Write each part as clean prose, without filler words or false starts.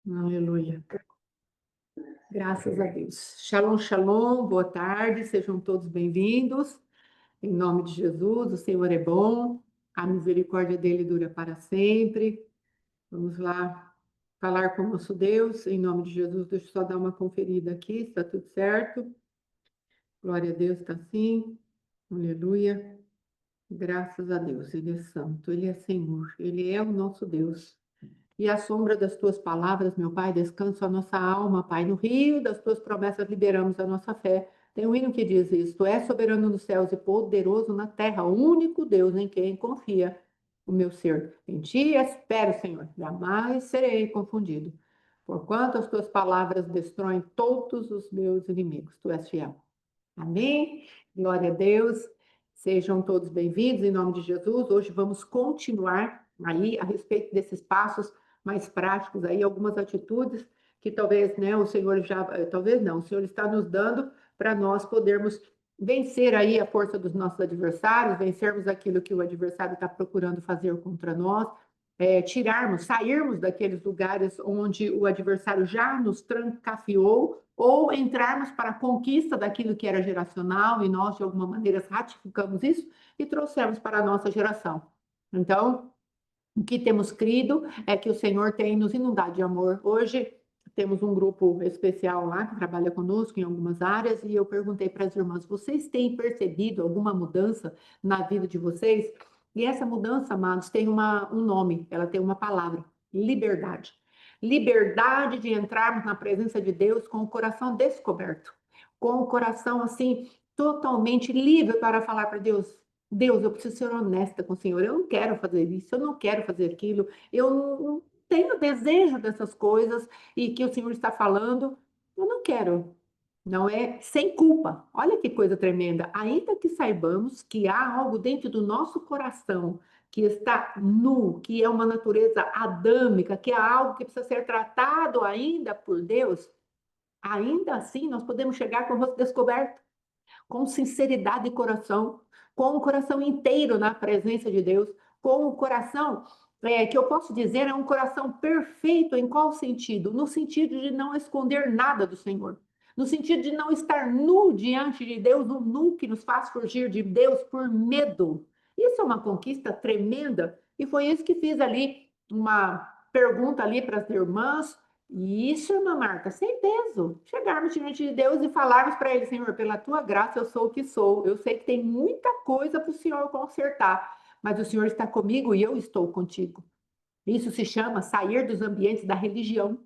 Aleluia. Graças a Deus. Shalom, shalom, boa tarde, sejam todos bem-vindos. Em nome de Jesus, o Senhor é bom, a misericórdia dele dura para sempre. Vamos lá falar com o nosso Deus, em nome de Jesus. Deixa eu só dar uma conferida aqui, está tudo certo. Glória a Deus, está sim. Aleluia. Graças a Deus, Ele é santo, Ele é Senhor, Ele é o nosso Deus. E à sombra das tuas palavras, meu Pai, descansa a nossa alma, Pai. No rio das tuas promessas liberamos a nossa fé. Tem um hino que diz isso: Tu és soberano nos céus e poderoso na terra, o único Deus em quem confia o meu ser. Em ti espero, Senhor, jamais serei confundido. Porquanto as tuas palavras destroem todos os meus inimigos. Tu és fiel. Amém? Glória a Deus. Sejam todos bem-vindos em nome de Jesus. Hoje vamos continuar aí a respeito desses passos mais práticos aí, algumas atitudes que talvez, né, o Senhor já, talvez não, o Senhor está nos dando para nós podermos vencer aí a força dos nossos adversários, vencermos aquilo que o adversário está procurando fazer contra nós, sairmos daqueles lugares onde o adversário já nos trancafiou, ou entrarmos para a conquista daquilo que era geracional e nós, de alguma maneira, ratificamos isso e trouxemos para a nossa geração. Então, o que temos crido é que o Senhor tem nos inundado de amor. Hoje temos um grupo especial lá que trabalha conosco em algumas áreas e eu perguntei para as irmãs: vocês têm percebido alguma mudança na vida de vocês? E essa mudança, amados, tem um nome, ela tem uma palavra: liberdade. Liberdade de entrarmos na presença de Deus com o coração descoberto, com o coração assim totalmente livre para falar para Deus: Deus, eu preciso ser honesta com o Senhor. Eu não quero fazer isso, eu não quero fazer aquilo, eu não tenho desejo dessas coisas e que o Senhor está falando, eu não quero. Não é sem culpa. Olha que coisa tremenda. Ainda que saibamos que há algo dentro do nosso coração que está nu, que é uma natureza adâmica, que é algo que precisa ser tratado ainda por Deus, ainda assim nós podemos chegar com o rosto descoberto, com sinceridade de coração, com o coração inteiro na presença de Deus, com o coração que eu posso dizer é um coração perfeito. Em qual sentido? No sentido de não esconder nada do Senhor, no sentido de não estar nu diante de Deus, um nu que nos faz fugir de Deus por medo. Isso é uma conquista tremenda e foi isso que fiz ali, uma pergunta ali para as irmãs. E isso é uma marca sem peso. Chegarmos diante de Deus e falarmos para Ele: Senhor, pela tua graça eu sou o que sou. Eu sei que tem muita coisa para o Senhor consertar, mas o Senhor está comigo e eu estou contigo. Isso se chama sair dos ambientes da religião.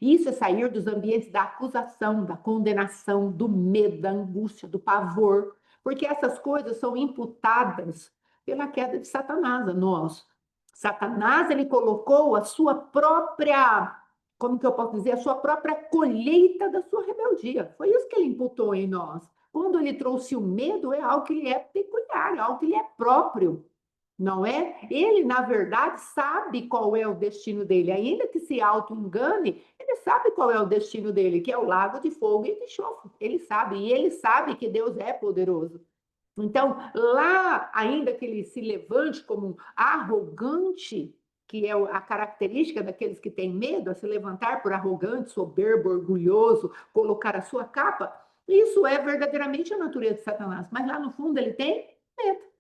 Isso é sair dos ambientes da acusação, da condenação, do medo, da angústia, do pavor, porque essas coisas são imputadas pela queda de Satanás a nós. Satanás, ele colocou a sua própria, como que eu posso dizer, a sua própria colheita da sua rebeldia. Foi isso que ele imputou em nós. Quando ele trouxe o medo, é algo que lhe é peculiar, é algo que lhe é próprio. Não é? Ele, na verdade, sabe qual é o destino dele, ainda que se auto-engane, ele sabe qual é o destino dele, que é o lago de fogo e de enxofre. Ele sabe, e ele sabe que Deus é poderoso. Então, lá, ainda que ele se levante como um arrogante, que é a característica daqueles que têm medo, a se levantar por arrogante, soberbo, orgulhoso, colocar a sua capa, isso é verdadeiramente a natureza de Satanás. Mas lá no fundo ele tem medo.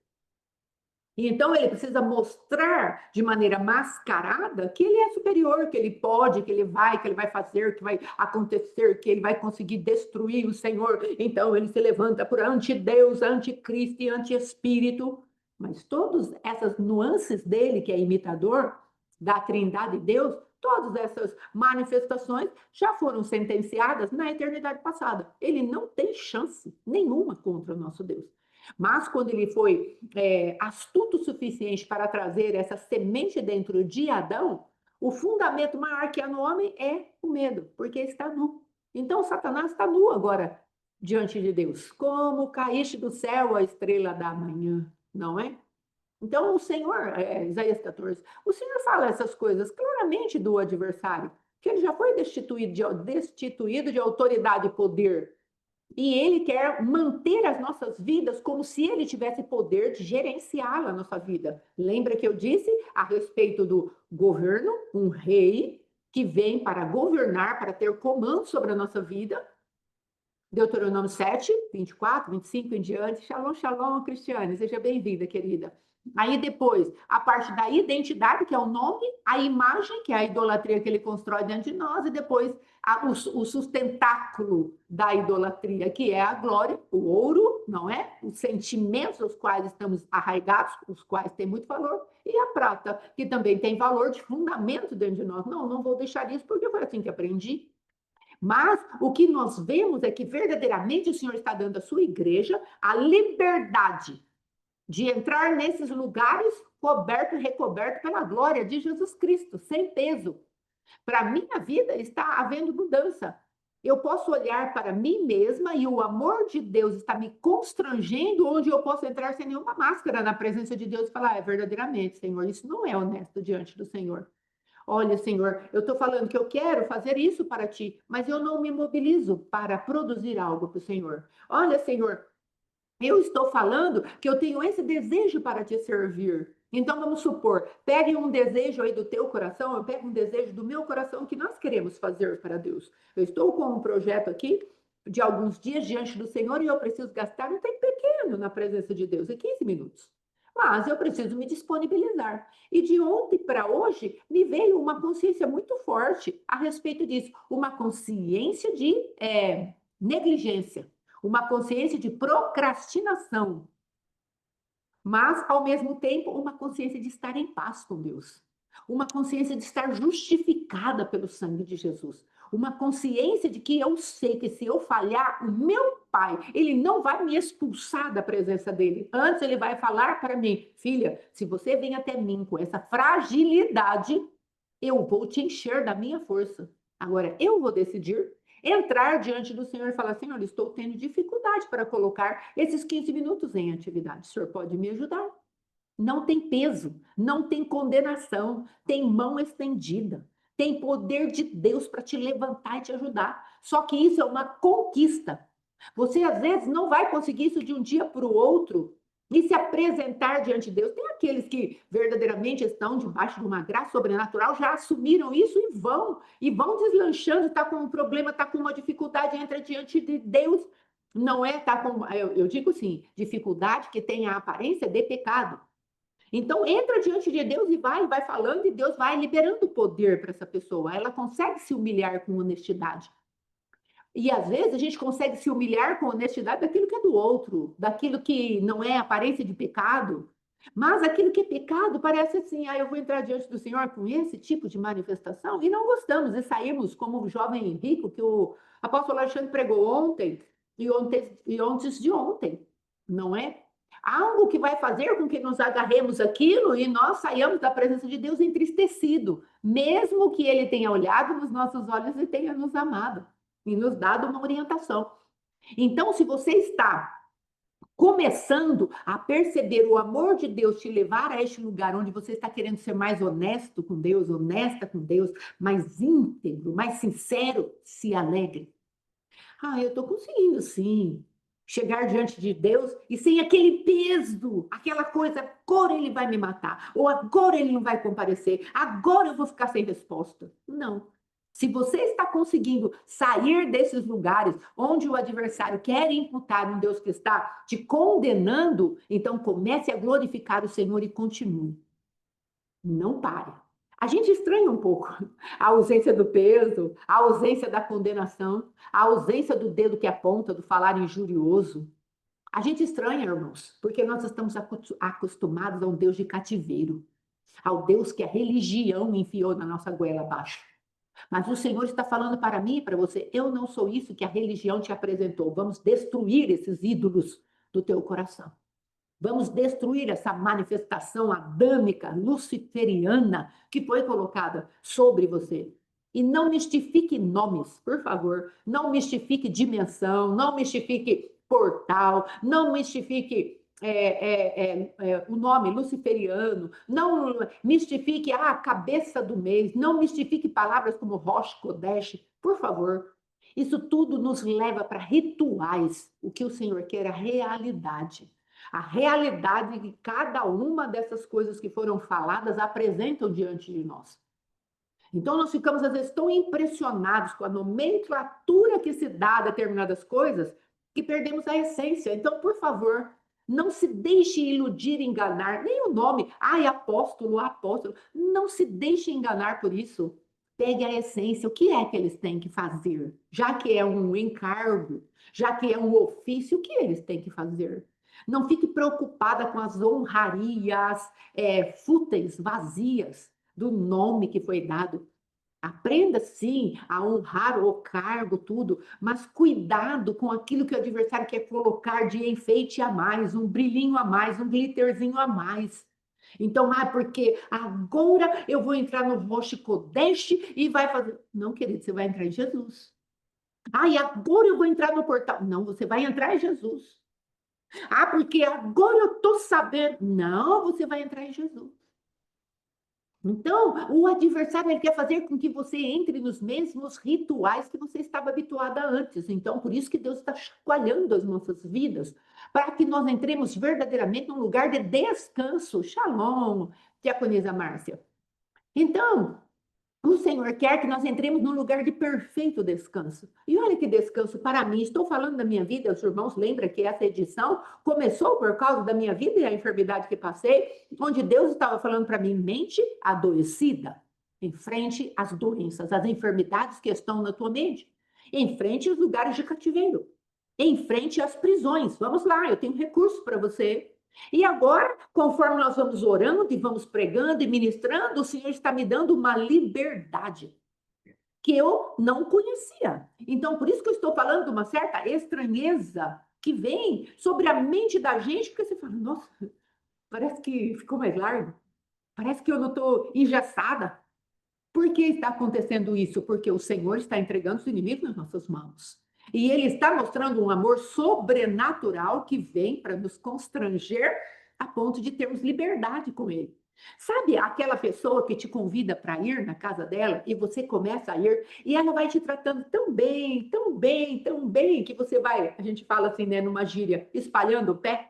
E então ele precisa mostrar de maneira mascarada que ele é superior, que ele pode, que ele vai fazer, que vai acontecer, que ele vai conseguir destruir o Senhor. Então ele se levanta por anti-Deus, anticristo e anti-espírito. Mas todas essas nuances dele, que é imitador da Trindade de Deus, todas essas manifestações já foram sentenciadas na eternidade passada. Ele não tem chance nenhuma contra o nosso Deus. Mas quando ele foi astuto o suficiente para trazer essa semente dentro de Adão, o fundamento maior que há no homem é o medo, porque está nu. Então Satanás está nu agora diante de Deus. Como caíste do céu a estrela da manhã, não é? Então o Senhor, Isaías 14, o Senhor fala essas coisas claramente do adversário, que ele já foi destituído de autoridade e poder. E ele quer manter as nossas vidas como se ele tivesse poder de gerenciar a nossa vida. Lembra que eu disse a respeito do governo, um rei, que vem para governar, para ter comando sobre a nossa vida. Deuteronômio 7, 24, 25 em diante. Shalom, shalom, Cristiane. Seja bem-vinda, querida. Aí depois, a parte da identidade, que é o nome, a imagem, que é a idolatria que ele constrói dentro de nós, e depois o sustentáculo da idolatria, que é a glória, o ouro, não é? Os sentimentos aos quais estamos arraigados, os quais têm muito valor, e a prata, que também tem valor de fundamento dentro de nós. Não vou deixar isso porque foi assim que aprendi. Mas o que nós vemos é que verdadeiramente o Senhor está dando à sua igreja a liberdade de entrar nesses lugares coberto e recoberto pela glória de Jesus Cristo, sem peso. Para a minha vida está havendo mudança. Eu posso olhar para mim mesma e o amor de Deus está me constrangendo, onde eu posso entrar sem nenhuma máscara na presença de Deus e falar, verdadeiramente, Senhor, isso não é honesto diante do Senhor. Olha, Senhor, eu estou falando que eu quero fazer isso para ti, mas eu não me mobilizo para produzir algo para o Senhor. Olha, Senhor, eu estou falando que eu tenho esse desejo para te servir. Então, vamos supor, pegue um desejo aí do teu coração, eu pego um desejo do meu coração que nós queremos fazer para Deus. Eu estou com um projeto aqui de alguns dias diante do Senhor e eu preciso gastar um tempo pequeno na presença de Deus, 15 minutos. Mas eu preciso me disponibilizar. E de ontem para hoje, me veio uma consciência muito forte a respeito disso. Uma consciência de negligência, uma consciência de procrastinação, mas, ao mesmo tempo, uma consciência de estar em paz com Deus, uma consciência de estar justificada pelo sangue de Jesus, uma consciência de que eu sei que se eu falhar, o meu Pai, ele não vai me expulsar da presença dele. Antes, ele vai falar para mim, filha, se você vem até mim com essa fragilidade, eu vou te encher da minha força. Agora, eu vou decidir entrar diante do Senhor e falar, Senhor, estou tendo dificuldade para colocar esses 15 minutos em atividade. O Senhor pode me ajudar? Não tem peso, não tem condenação, tem mão estendida, tem poder de Deus para te levantar e te ajudar. Só que isso é uma conquista. Você, às vezes, não vai conseguir isso de um dia para o outro e se apresentar diante de Deus. Tem aqueles que verdadeiramente estão debaixo de uma graça sobrenatural, já assumiram isso e vão deslanchando, está com um problema, está com uma dificuldade, entra diante de Deus. Não é, tá com, eu digo assim, dificuldade que tem a aparência de pecado. Então, entra diante de Deus e vai falando, e Deus vai liberando poder para essa pessoa. Ela consegue se humilhar com honestidade. E às vezes a gente consegue se humilhar com honestidade daquilo que é do outro, daquilo que não é aparência de pecado. Mas aquilo que é pecado parece assim, eu vou entrar diante do Senhor com esse tipo de manifestação, e não gostamos, e saímos como o jovem rico que o apóstolo Alexandre pregou ontem, e antes de ontem, não é? Algo que vai fazer com que nos agarremos aquilo e nós saiamos da presença de Deus entristecido, mesmo que Ele tenha olhado nos nossos olhos e tenha nos amado e nos dado uma orientação. Então, se você está começando a perceber o amor de Deus te levar a este lugar onde você está querendo ser mais honesto com Deus, honesta com Deus, mais íntegro, mais sincero, se alegre. Eu estou conseguindo, sim, chegar diante de Deus e sem aquele peso, aquela coisa, agora ele vai me matar, ou agora ele não vai comparecer, agora eu vou ficar sem resposta. Não. Se você está conseguindo sair desses lugares onde o adversário quer imputar um Deus que está te condenando, então comece a glorificar o Senhor e continue. Não pare. A gente estranha um pouco a ausência do peso, a ausência da condenação, a ausência do dedo que aponta, do falar injurioso. A gente estranha, irmãos, porque nós estamos acostumados a um Deus de cativeiro, ao Deus que a religião enfiou na nossa goela abaixo. Mas o Senhor está falando para mim e para você, eu não sou isso que a religião te apresentou. Vamos destruir esses ídolos do teu coração. Vamos destruir essa manifestação adâmica, luciferiana, que foi colocada sobre você. E não mistifique nomes, por favor. Não mistifique dimensão, não mistifique portal, não mistifique o nome luciferiano, não mistifique a cabeça do mês, não mistifique palavras como Rosh Kodesh, por favor. Isso tudo nos leva para rituais. O que o Senhor quer é a realidade. A realidade que cada uma dessas coisas que foram faladas apresentam diante de nós. Então, nós ficamos, às vezes, tão impressionados com a nomenclatura que se dá a determinadas coisas que perdemos a essência. Então, por favor, não se deixe iludir, enganar, nem o nome, ai, apóstolo, apóstolo, não se deixe enganar por isso. Pegue a essência, o que é que eles têm que fazer? Já que é um encargo, já que é um ofício, o que eles têm que fazer? Não fique preocupada com as honrarias fúteis, vazias do nome que foi dado. Aprenda sim a honrar o cargo, tudo, mas cuidado com aquilo que o adversário quer colocar de enfeite a mais, um brilhinho a mais, um glitterzinho a mais. Então, porque agora eu vou entrar no Rosh Kodesh e vai fazer. Não, querido, você vai entrar em Jesus. E agora eu vou entrar no portal. Não, você vai entrar em Jesus. Porque agora eu estou sabendo. Não, você vai entrar em Jesus. Então, o adversário ele quer fazer com que você entre nos mesmos rituais que você estava habituada antes. Então, por isso que Deus está chacoalhando as nossas vidas, para que nós entremos verdadeiramente num lugar de descanso. Shalom, diaconisa Márcia. Então, o Senhor quer que nós entremos num lugar de perfeito descanso. E olha que descanso para mim. Estou falando da minha vida, os irmãos lembram que essa edição começou por causa da minha vida e a enfermidade que passei, onde Deus estava falando para mim, mente adoecida, enfrente as doenças, as enfermidades que estão na tua mente, enfrente os lugares de cativeiro, enfrente as prisões. Vamos lá, eu tenho recursos para você. E agora, conforme nós vamos orando e vamos pregando e ministrando, o Senhor está me dando uma liberdade que eu não conhecia. Então, por isso que eu estou falando de uma certa estranheza que vem sobre a mente da gente, porque você fala, nossa, parece que ficou mais largo, parece que eu não estou engessada. Por que está acontecendo isso? Porque o Senhor está entregando os inimigos nas nossas mãos. E Ele está mostrando um amor sobrenatural que vem para nos constranger a ponto de termos liberdade com Ele. Sabe aquela pessoa que te convida para ir na casa dela e você começa a ir e ela vai te tratando tão bem, tão bem, tão bem, que você vai, a gente fala assim, né, numa gíria, espalhando o pé?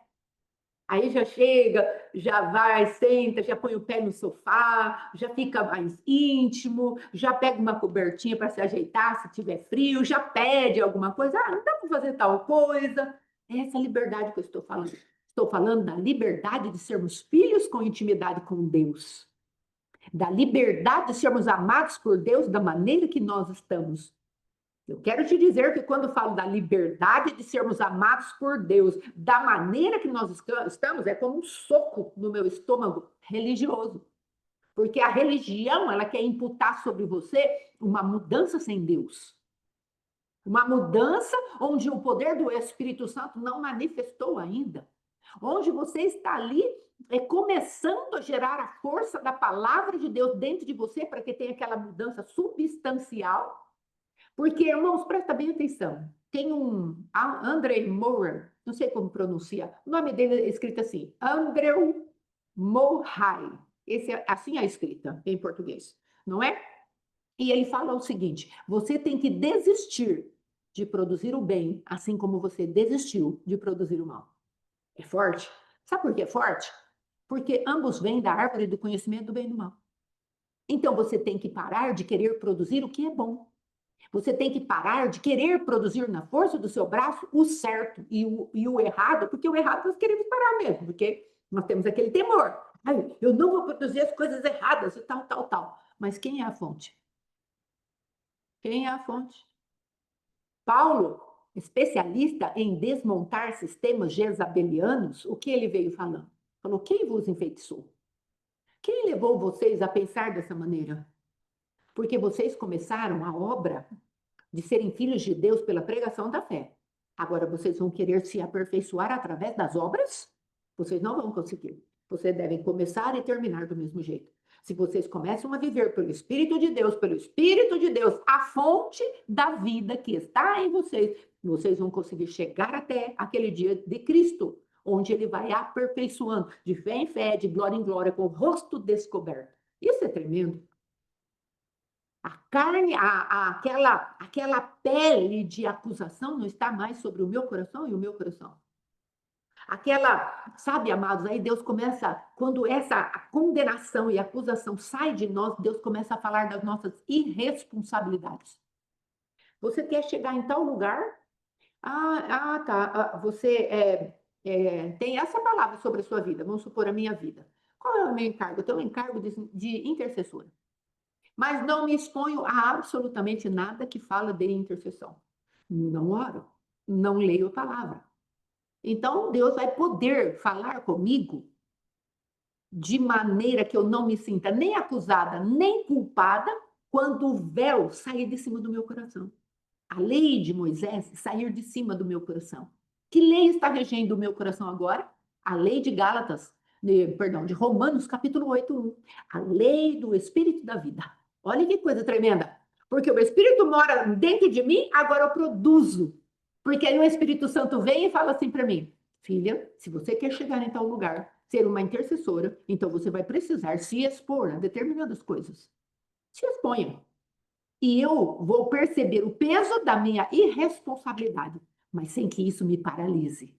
Aí já chega, já vai, senta, já põe o pé no sofá, já fica mais íntimo, já pega uma cobertinha para se ajeitar se tiver frio, já pede alguma coisa. Não dá para fazer tal coisa. É essa liberdade que eu estou falando. Estou falando da liberdade de sermos filhos com intimidade com Deus. Da liberdade de sermos amados por Deus da maneira que nós estamos. Eu quero te dizer que quando falo da liberdade de sermos amados por Deus, da maneira que nós estamos, é como um soco no meu estômago religioso. Porque a religião, ela quer imputar sobre você uma mudança sem Deus. Uma mudança onde o poder do Espírito Santo não manifestou ainda. Onde você está ali começando a gerar a força da palavra de Deus dentro de você para que tenha aquela mudança substancial. Porque, irmãos, presta bem atenção. Tem um André Maurer, não sei como pronuncia, o nome dele é escrito assim, Andrew Mohai. Assim é a escrita em português, não é? E ele fala o seguinte: você tem que desistir de produzir o bem, assim como você desistiu de produzir o mal. É forte. Sabe por que é forte? Porque ambos vêm da árvore do conhecimento do bem e do mal. Então você tem que parar de querer produzir o que é bom. Você tem que parar de querer produzir na força do seu braço o certo e o errado, porque o errado nós queremos parar mesmo, porque nós temos aquele temor. Ai, eu não vou produzir as coisas erradas e tal, tal, tal. Mas quem é a fonte? Quem é a fonte? Paulo, especialista em desmontar sistemas jezabelianos, o que ele veio falando? Falou, quem vos enfeitiçou? Quem levou vocês a pensar dessa maneira? Porque vocês começaram a obra de serem filhos de Deus pela pregação da fé. Agora, vocês vão querer se aperfeiçoar através das obras? Vocês não vão conseguir. Vocês devem começar e terminar do mesmo jeito. Se vocês começam a viver pelo Espírito de Deus, a fonte da vida que está em vocês, vocês vão conseguir chegar até aquele dia de Cristo, onde ele vai aperfeiçoando de fé em fé, de glória em glória, com o rosto descoberto. Isso é tremendo. A carne, aquela pele de acusação não está mais sobre o meu coração e o meu coração. Sabe, amados, aí Deus começa, quando essa condenação e acusação sai de nós, Deus começa a falar das nossas irresponsabilidades. Você quer chegar em tal lugar? Tá. Você tem essa palavra sobre a sua vida, vamos supor a minha vida. Qual é o meu encargo? Eu tenho um encargo de intercessora. Mas não me exponho a absolutamente nada que fala de intercessão. Não oro, não leio a palavra. Então, Deus vai poder falar comigo de maneira que eu não me sinta nem acusada, nem culpada, quando o véu sair de cima do meu coração. A lei de Moisés sair de cima do meu coração. Que lei está regendo o meu coração agora? A lei de Gálatas, de Romanos, capítulo 8:1. A lei do Espírito da vida. Olha que coisa tremenda. Porque o Espírito mora dentro de mim, agora eu produzo. Porque aí o Espírito Santo vem e fala assim para mim: filha, se você quer chegar em tal lugar, ser uma intercessora, então você vai precisar se expor a determinadas coisas. Se exponha. E eu vou perceber o peso da minha irresponsabilidade, mas sem que isso me paralise.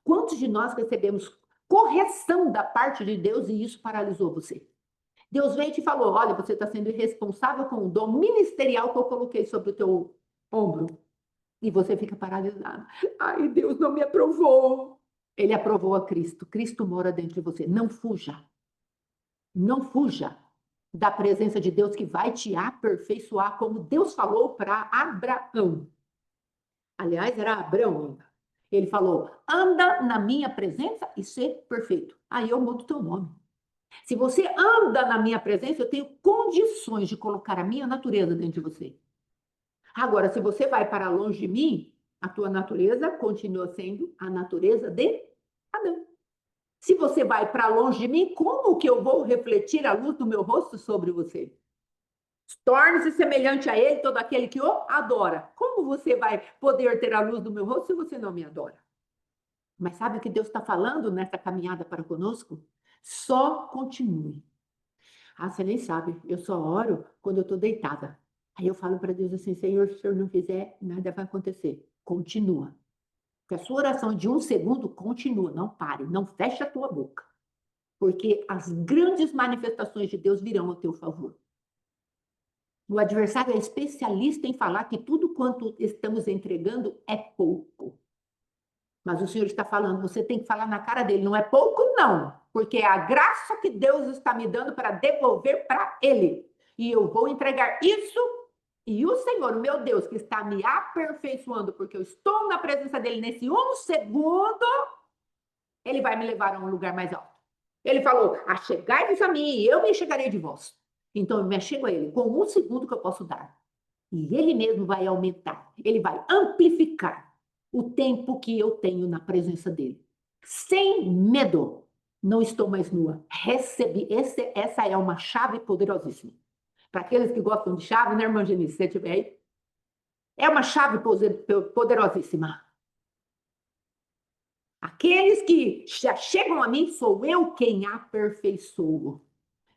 Quantos de nós recebemos correção da parte de Deus e isso paralisou você? Deus veio e te falou: olha, você está sendo irresponsável com o dom ministerial que eu coloquei sobre o teu ombro. E você fica paralisado. Ai, Deus não me aprovou. Ele aprovou a Cristo. Cristo mora dentro de você. Não fuja. Não fuja da presença de Deus que vai te aperfeiçoar, como Deus falou para Abraão. Aliás, era Abraão ainda. Ele falou: anda na minha presença e ser perfeito. Aí eu mudo o teu nome. Se você anda na minha presença, eu tenho condições de colocar a minha natureza dentro de você. Agora, se você vai para longe de mim, a tua natureza continua sendo a natureza de Adão. Se você vai para longe de mim, como que eu vou refletir a luz do meu rosto sobre você? Torne-se semelhante a ele, todo aquele que o adora. Como você vai poder ter a luz do meu rosto se você não me adora? Mas sabe o que Deus está falando nessa caminhada para conosco? Só continue. Você nem sabe, eu só oro quando eu estou deitada. Aí eu falo para Deus assim: Senhor, se o Senhor não fizer, nada vai acontecer. Continua. Que a sua oração de 1 segundo continua, não pare, não feche a tua boca. Porque as grandes manifestações de Deus virão ao teu favor. O adversário é especialista em falar que tudo quanto estamos entregando é pouco. Mas o Senhor está falando, você tem que falar na cara dele, não é pouco não, porque é a graça que Deus está me dando para devolver para ele. E eu vou entregar isso, e o Senhor, meu Deus, que está me aperfeiçoando, porque eu estou na presença dele nesse 1 segundo, ele vai me levar a um lugar mais alto. Ele falou: achegai-vos a mim e eu me chegarei de vós. Então eu me achego a ele com 1 segundo que eu posso dar. E ele mesmo vai aumentar, ele vai amplificar o tempo que eu tenho na presença dele. Sem medo, não estou mais nua. Recebi, essa é uma chave poderosíssima. Para aqueles que gostam de chave, né, irmã Genice, se você tiver aí, é uma chave poderosíssima. Aqueles que já chegam a mim, sou eu quem aperfeiçoo.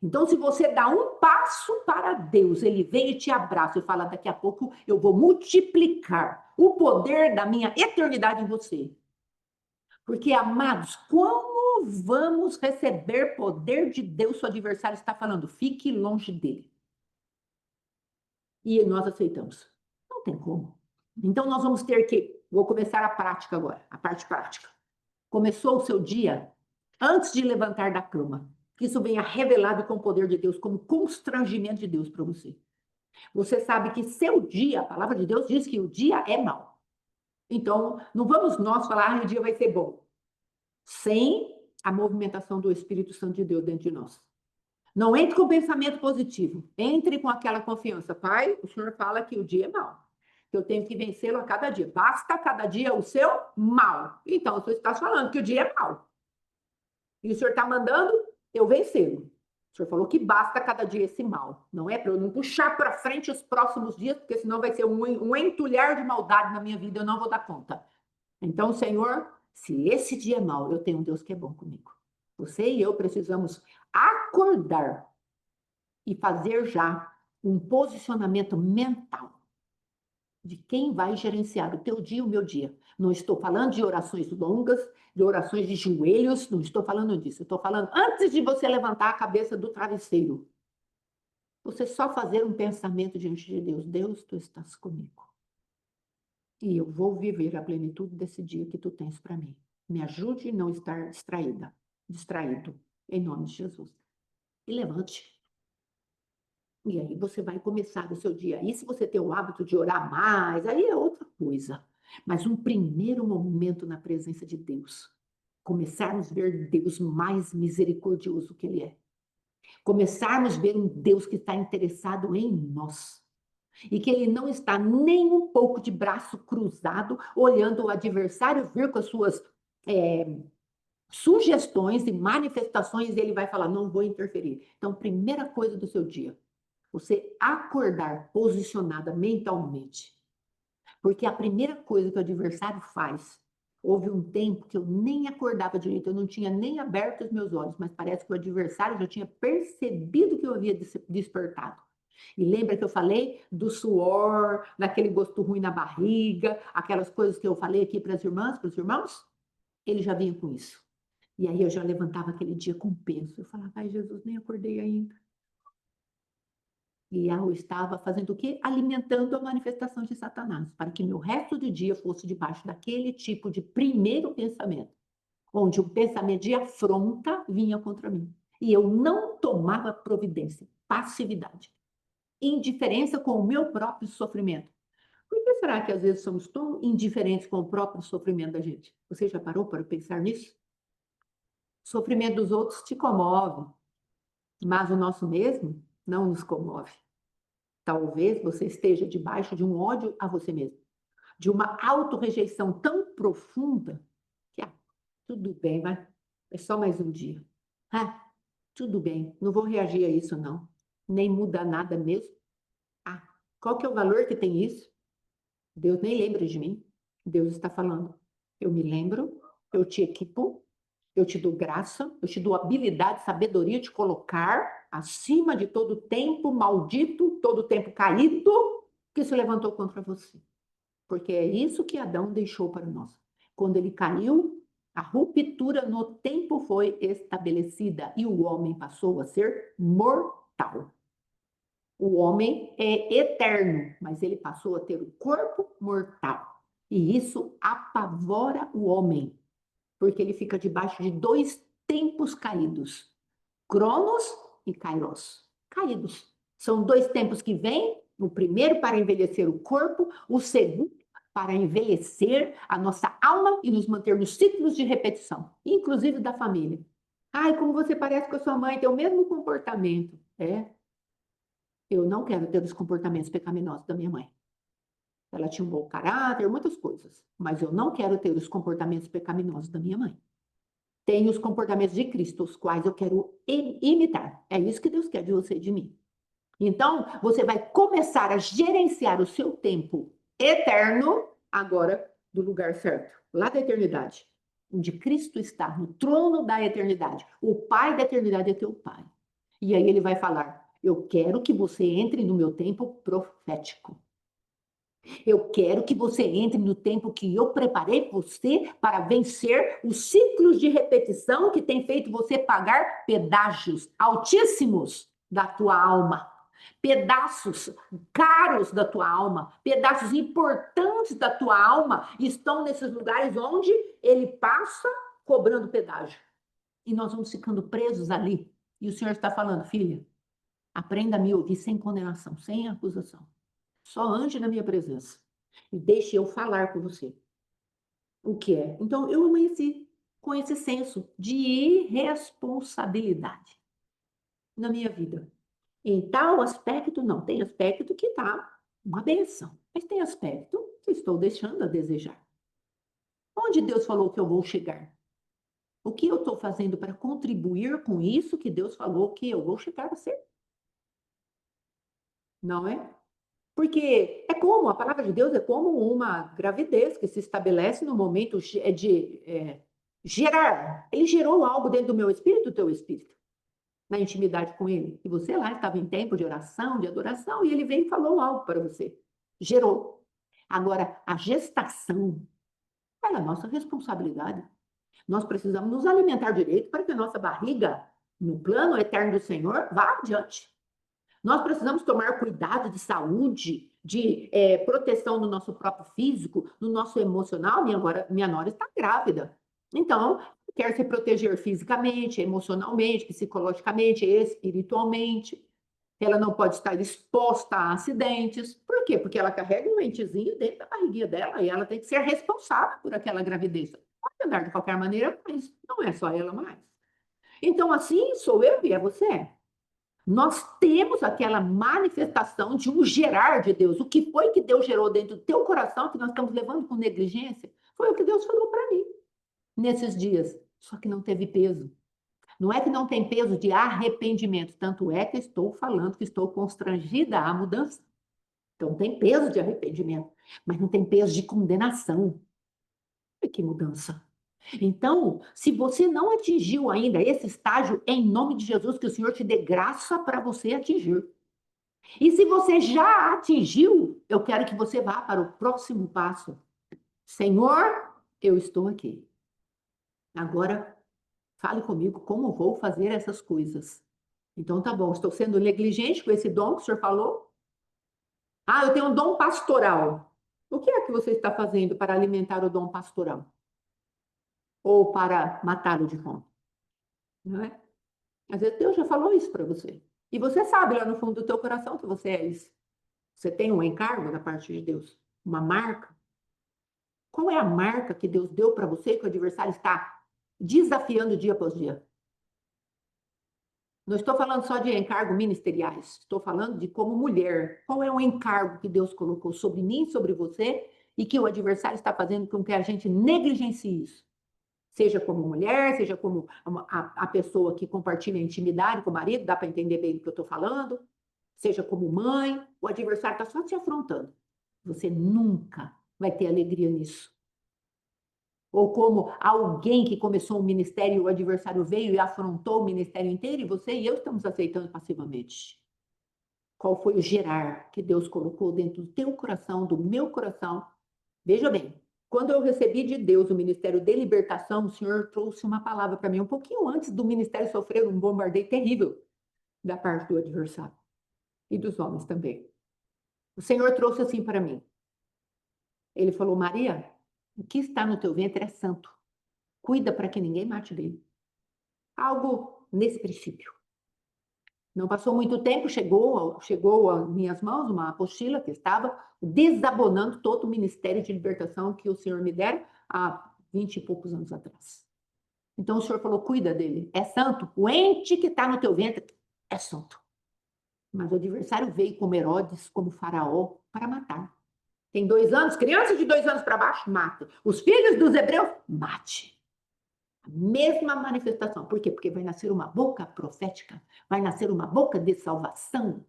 Então, se você dá um passo para Deus, ele vem e te abraça e fala: daqui a pouco eu vou multiplicar o poder da minha eternidade em você. Porque, amados, como vamos receber poder de Deus? Seu adversário está falando: fique longe dele. E nós aceitamos. Não tem como. Então, nós vamos ter que. Vou começar a prática agora, a parte prática. Começou o seu dia antes de levantar da cama. Que isso venha revelado com o poder de Deus, como constrangimento de Deus para você. Você sabe que seu dia, a palavra de Deus diz que o dia é mau. Então, não vamos nós falar: o dia vai ser bom. Sem a movimentação do Espírito Santo de Deus dentro de nós. Não entre com pensamento positivo. Entre com aquela confiança. Pai, o Senhor fala que o dia é mau. Que eu tenho que vencê-lo a cada dia. Basta cada dia o seu mal. Então, o Senhor está falando que o dia é mau. E o Senhor está mandando eu vencê-lo. O Senhor falou que basta cada dia esse mal. Não é para eu não puxar para frente os próximos dias, porque senão vai ser um entulhar de maldade na minha vida, eu não vou dar conta. Então, Senhor, se esse dia é mau, eu tenho um Deus que é bom comigo. Você e eu precisamos acordar e fazer já um posicionamento mental. de quem vai gerenciar o teu dia e o meu dia. Não estou falando de orações longas, de orações de joelhos, não estou falando disso. Estou falando antes de você levantar a cabeça do travesseiro. Você só fazer um pensamento diante de Deus. Deus, tu estás comigo. E eu vou viver a plenitude desse dia que tu tens para mim. Me ajude a não estar distraído, em nome de Jesus. E levante. E aí você vai começar o seu dia. E se você tem o hábito de orar mais, aí é outra coisa. Mas um primeiro momento na presença de Deus. Começarmos a ver Deus mais misericordioso que Ele é. Começarmos a ver um Deus que está interessado em nós. E que Ele não está nem um pouco de braço cruzado, olhando o adversário vir com as suas sugestões e manifestações, e Ele vai falar, não vou interferir. Então, primeira coisa do seu dia, você acordar posicionada mentalmente. Porque a primeira coisa que o adversário faz, houve um tempo que eu nem acordava direito, eu não tinha nem aberto os meus olhos, mas parece que o adversário já tinha percebido que eu havia despertado. E lembra que eu falei do suor, daquele gosto ruim na barriga, aquelas coisas que eu falei aqui para as irmãs, para os irmãos? Ele já vinha com isso. E aí eu já levantava aquele dia com peso. Eu falava, ai Jesus, nem acordei ainda. E eu estava fazendo o quê? Alimentando a manifestação de Satanás, para que meu resto de dia fosse debaixo daquele tipo de primeiro pensamento, onde um pensamento de afronta vinha contra mim. E eu não tomava providência, passividade, indiferença com o meu próprio sofrimento. Por que será que às vezes somos tão indiferentes com o próprio sofrimento da gente? Você já parou para pensar nisso? O sofrimento dos outros te comove, mas o nosso mesmo não nos comove. Talvez você esteja debaixo de um ódio a você mesmo, de uma autorrejeição tão profunda que, tudo bem, mas é só mais um dia. Ah, tudo bem, não vou reagir a isso não, nem muda nada mesmo. Ah, qual que é o valor que tem isso? Deus nem lembra de mim. Deus está falando, eu me lembro, eu te equipo, eu te dou graça, eu te dou habilidade, sabedoria de colocar acima de todo tempo maldito, todo tempo caído, que se levantou contra você. Porque é isso que Adão deixou para nós. Quando ele caiu, a ruptura no tempo foi estabelecida e o homem passou a ser mortal. O homem é eterno, mas ele passou a ter o corpo mortal. E isso apavora o homem, porque ele fica debaixo de dois tempos caídos, Cronos e Kairos, caídos. São dois tempos que vêm, o primeiro para envelhecer o corpo, o segundo para envelhecer a nossa alma e nos manter nos ciclos de repetição, inclusive da família. Ai, como você parece com a sua mãe, tem o mesmo comportamento. Eu não quero ter os comportamentos pecaminosos da minha mãe. Ela tinha um bom caráter, muitas coisas, mas eu não quero ter os comportamentos pecaminosos da minha mãe. Tenho os comportamentos de Cristo, os quais eu quero imitar. É isso que Deus quer de você e de mim. Então, você vai começar a gerenciar o seu tempo eterno agora do lugar certo, lá da eternidade, onde Cristo está, no trono da eternidade. O Pai da eternidade é teu Pai. E aí ele vai falar, eu quero que você entre no meu tempo profético. Eu quero que você entre no tempo que eu preparei você para vencer os ciclos de repetição que tem feito você pagar pedágios altíssimos da tua alma, pedaços caros da tua alma, pedaços importantes da tua alma estão nesses lugares onde ele passa cobrando pedágio. E nós vamos ficando presos ali. E o Senhor está falando, filha, aprenda a me ouvir sem condenação, sem acusação. Só ande na minha presença e deixe eu falar com você. O que é? Então, eu amanheci com esse senso de irresponsabilidade na minha vida. Em tal aspecto, não. Tem aspecto que está uma benção, mas tem aspecto que estou deixando a desejar. Onde Deus falou que eu vou chegar? O que eu estou fazendo para contribuir com isso que Deus falou que eu vou chegar a ser? Não é? Porque é como, a palavra de Deus é como uma gravidez que se estabelece no momento de gerar. Ele gerou algo dentro do meu espírito, do teu espírito, na intimidade com ele. E você lá estava em tempo de oração, de adoração, e ele veio e falou algo para você. Gerou. Agora, a gestação, ela é nossa responsabilidade. Nós precisamos nos alimentar direito para que a nossa barriga, no plano eterno do Senhor, vá adiante. Nós precisamos tomar cuidado de saúde, de proteção no nosso próprio físico, no nosso emocional. Minha nora está grávida. Então, quer se proteger fisicamente, emocionalmente, psicologicamente, espiritualmente. Ela não pode estar exposta a acidentes. Por quê? Porque ela carrega um entezinho dentro da barriguinha dela e ela tem que ser responsável por aquela gravidez. Pode andar de qualquer maneira, mas não é só ela mais. Então, assim sou eu e é você. Nós temos aquela manifestação de um gerar de Deus. O que foi que Deus gerou dentro do teu coração que nós estamos levando com negligência? Foi o que Deus falou para mim nesses dias. Só que não teve peso. Não é que não tem peso de arrependimento, tanto é que estou falando que estou constrangida à mudança. Então tem peso de arrependimento, mas não tem peso de condenação. Que mudança. Então, se você não atingiu ainda esse estágio, em nome de Jesus, que o Senhor te dê graça para você atingir. E se você já atingiu, eu quero que você vá para o próximo passo. Senhor, eu estou aqui. Agora, fale comigo como vou fazer essas coisas. Então, tá bom, estou sendo negligente com esse dom que o senhor falou? Ah, eu tenho um dom pastoral. O que é que você está fazendo para alimentar o dom pastoral? Ou para matá-lo de fome? Não é? Às vezes Deus já falou isso para você. E você sabe lá no fundo do teu coração que você é isso. Você tem um encargo da parte de Deus, uma marca. Qual é a marca que Deus deu para você que o adversário está desafiando dia após dia? Não estou falando só de encargo ministeriais, estou falando de como mulher. Qual é o encargo que Deus colocou sobre mim, sobre você, e que o adversário está fazendo com que a gente negligencie isso? Seja como mulher, seja como a pessoa que compartilha a intimidade com o marido, dá para entender bem o que eu estou falando, seja como mãe, o adversário está só te afrontando. Você nunca vai ter alegria nisso. Ou como alguém que começou um ministério e o adversário veio e afrontou o ministério inteiro, e você e eu estamos aceitando passivamente. Qual foi o gerar que Deus colocou dentro do teu coração, do meu coração? Veja bem, quando eu recebi de Deus o ministério de libertação, o Senhor trouxe uma palavra para mim um pouquinho antes do ministério sofrer um bombardeio terrível da parte do adversário e dos homens também. O Senhor trouxe assim para mim. Ele falou: Maria, o que está no teu ventre é santo. Cuida para que ninguém mate dele. Algo nesse princípio. Não passou muito tempo, chegou às minhas mãos uma apostila que estava desabonando todo o ministério de libertação que o Senhor me dera há 20 e poucos anos atrás. Então o Senhor falou: cuida dele, é santo. O ente que está no teu ventre é santo. Mas o adversário veio como Herodes, como Faraó, para matar. Tem 2 anos, crianças de 2 anos para baixo, mata. Os filhos dos hebreus, mate. A mesma manifestação. Por quê? Porque vai nascer uma boca profética, vai nascer uma boca de salvação.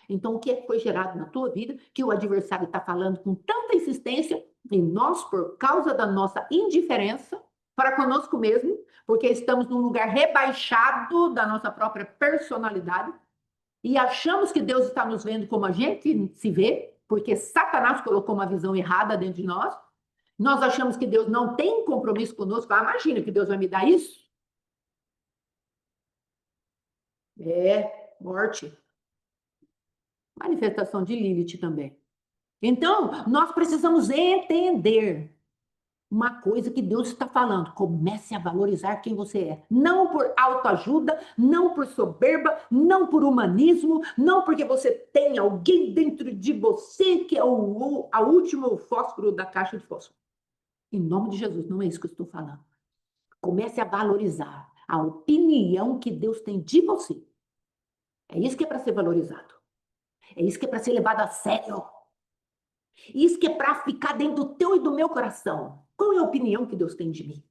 Então, o que foi gerado na tua vida que o adversário está falando com tanta insistência e nós, por causa da nossa indiferença para conosco mesmo, porque estamos num lugar rebaixado da nossa própria personalidade e achamos que Deus está nos vendo como a gente se vê, porque Satanás colocou uma visão errada dentro de nós. Nós achamos que Deus não tem compromisso conosco. Ah, imagina que Deus vai me dar isso? É, morte. Manifestação de Lilith também. Então, nós precisamos entender uma coisa que Deus está falando. Comece a valorizar quem você é. Não por autoajuda, não por soberba, não por humanismo, não porque você tem alguém dentro de você que é a último fósforo da caixa de fósforo. Em nome de Jesus, não é isso que eu estou falando. Comece a valorizar a opinião que Deus tem de você. É isso que é para ser valorizado. É isso que é para ser levado a sério. Isso que é para ficar dentro do teu e do meu coração. Qual é a opinião que Deus tem de mim?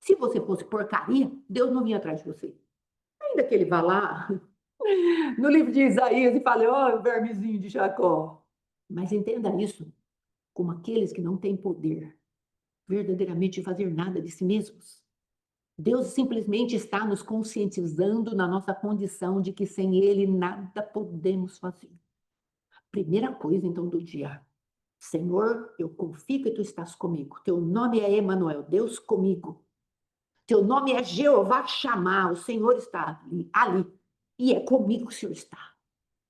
Se você fosse porcaria, Deus não vinha atrás de você. Ainda que ele vá lá no livro de Isaías e fale: ó, vermezinho de Jacó. Mas entenda isso como aqueles que não têm poder verdadeiramente de fazer nada de si mesmos. Deus simplesmente está nos conscientizando na nossa condição de que sem Ele nada podemos fazer. Primeira coisa, então, do dia. Senhor, eu confio que tu estás comigo. Teu nome é Emanuel, Deus comigo. Teu nome é Jeová Chamar, o Senhor está ali. E é comigo que o Senhor está.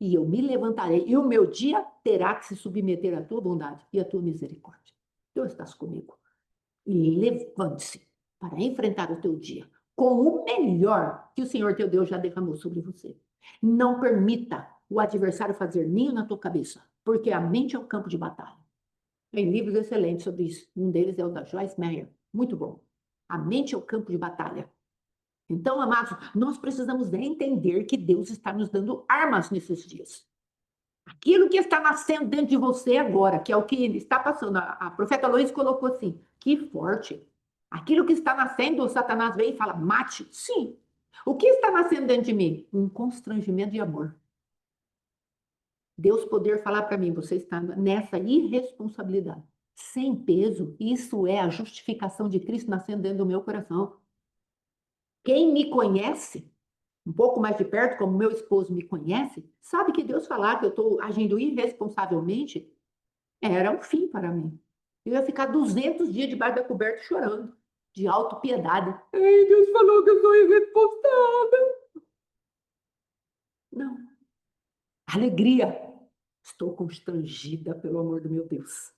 E eu me levantarei, e o meu dia terá que se submeter à tua bondade e à tua misericórdia. Tu estás comigo. E levante-se para enfrentar o teu dia com o melhor que o Senhor teu Deus já derramou sobre você. Não permita o adversário fazer ninho na tua cabeça, porque a mente é o campo de batalha. Tem livros excelentes sobre isso. Um deles é o da Joyce Meyer. Muito bom. A mente é o campo de batalha. Então, amados, nós precisamos entender que Deus está nos dando armas nesses dias. Aquilo que está nascendo dentro de você agora, que é o que ele está passando, a profeta Lois colocou assim, que forte. Aquilo que está nascendo, o Satanás vem e fala, mate. Sim. O que está nascendo dentro de mim? Um constrangimento de amor. Deus poder falar para mim, você está nessa irresponsabilidade. Sem peso, isso é a justificação de Cristo nascendo dentro do meu coração. Quem me conhece, um pouco mais de perto, como meu esposo me conhece, sabe que Deus falar que eu estou agindo irresponsavelmente era um fim para mim. Eu ia ficar 200 dias debaixo da coberta chorando, de autopiedade. Ai, Deus falou que eu sou irresponsável. Não. Alegria. Estou constrangida pelo amor do meu Deus.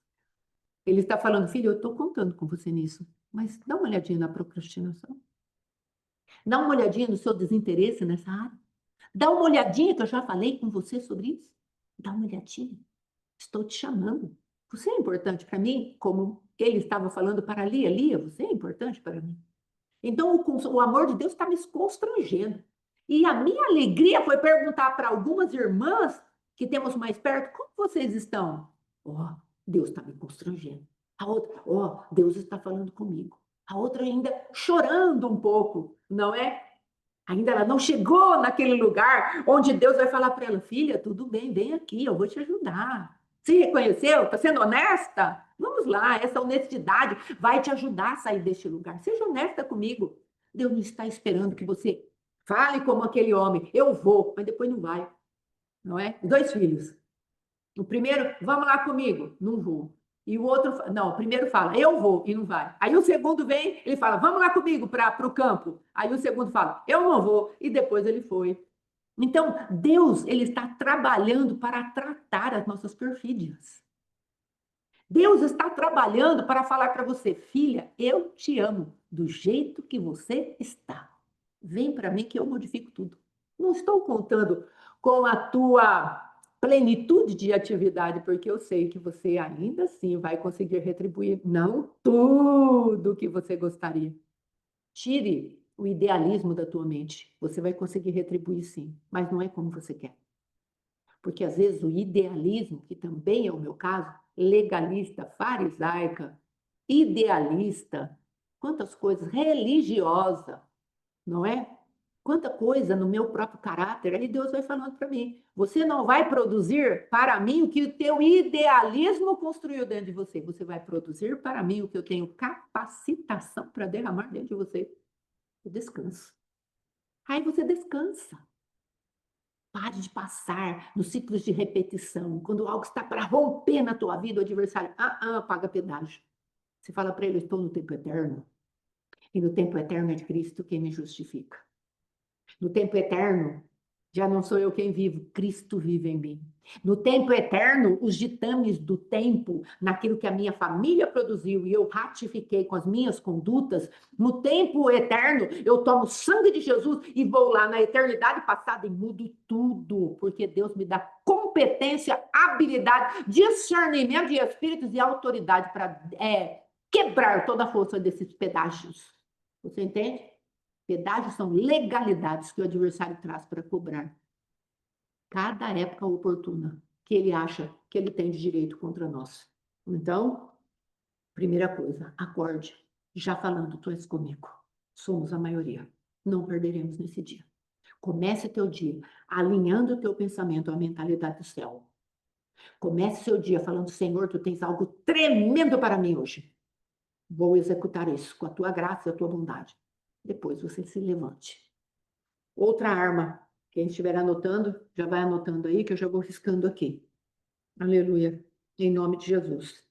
Ele está falando, filho, eu estou contando com você nisso, mas dá uma olhadinha na procrastinação. Dá uma olhadinha no seu desinteresse nessa área. Dá uma olhadinha que eu já falei com você sobre isso. Dá uma olhadinha. Estou te chamando. Você é importante para mim, como ele estava falando para Lia. Lia, você é importante para mim. Então, o amor de Deus está me constrangendo. E a minha alegria foi perguntar para algumas irmãs que temos mais perto, como vocês estão? Ó, oh, Deus está me constrangendo. A outra, ó, oh, Deus está falando comigo. A outra ainda chorando um pouco, não é? Ainda ela não chegou naquele lugar onde Deus vai falar para ela, filha, tudo bem, vem aqui, eu vou te ajudar. Se reconheceu? Está sendo honesta? Vamos lá, essa honestidade vai te ajudar a sair deste lugar. Seja honesta comigo. Deus não está esperando que você fale como aquele homem. Eu vou, mas depois não vai. Não é? 2 filhos. O primeiro, vamos lá comigo. Não vou. E o outro, não, o primeiro fala, eu vou, e não vai. Aí o segundo vem, ele fala, vamos lá comigo para o campo. Aí o segundo fala, eu não vou, e depois ele foi. Então, Deus, ele está trabalhando para tratar as nossas perfídias. Deus está trabalhando para falar para você, filha, eu te amo do jeito que você está. Vem para mim que eu modifico tudo. Não estou contando com a tua plenitude de atividade, porque eu sei que você ainda assim vai conseguir retribuir, não tudo que você gostaria. Tire o idealismo da tua mente. Você vai conseguir retribuir sim, mas não é como você quer. Porque às vezes o idealismo, que também é o meu caso, legalista, farisaica, idealista, quantas coisas, religiosa, não é? Quanta coisa no meu próprio caráter, aí Deus vai falando para mim, você não vai produzir para mim o que o teu idealismo construiu dentro de você, você vai produzir para mim o que eu tenho capacitação para derramar dentro de você. Eu descanso. Aí você descansa. Pare de passar nos ciclos de repetição. Quando algo está para romper na tua vida, o adversário, paga pedágio. Você fala para ele, eu estou no tempo eterno. E no tempo eterno é Cristo quem me justifica. No tempo eterno, já não sou eu quem vivo, Cristo vive em mim. No tempo eterno, os ditames do tempo, naquilo que a minha família produziu e eu ratifiquei com as minhas condutas, no tempo eterno, eu tomo o sangue de Jesus e vou lá na eternidade passada e mudo tudo, porque Deus me dá competência, habilidade, discernimento de espíritos e autoridade para quebrar toda a força desses pedágios. Você entende? Pedágios são legalidades que o adversário traz para cobrar. Cada época oportuna que ele acha que ele tem de direito contra nós. Então, primeira coisa, acorde. Já falando, tu és comigo. Somos a maioria. Não perderemos nesse dia. Comece teu dia alinhando o teu pensamento à mentalidade do céu. Comece seu dia falando, Senhor, tu tens algo tremendo para mim hoje. Vou executar isso com a tua graça e a tua bondade. Depois você se levante. Outra arma, quem estiver anotando, já vai anotando aí, que eu já vou riscando aqui. Aleluia. em nome de Jesus.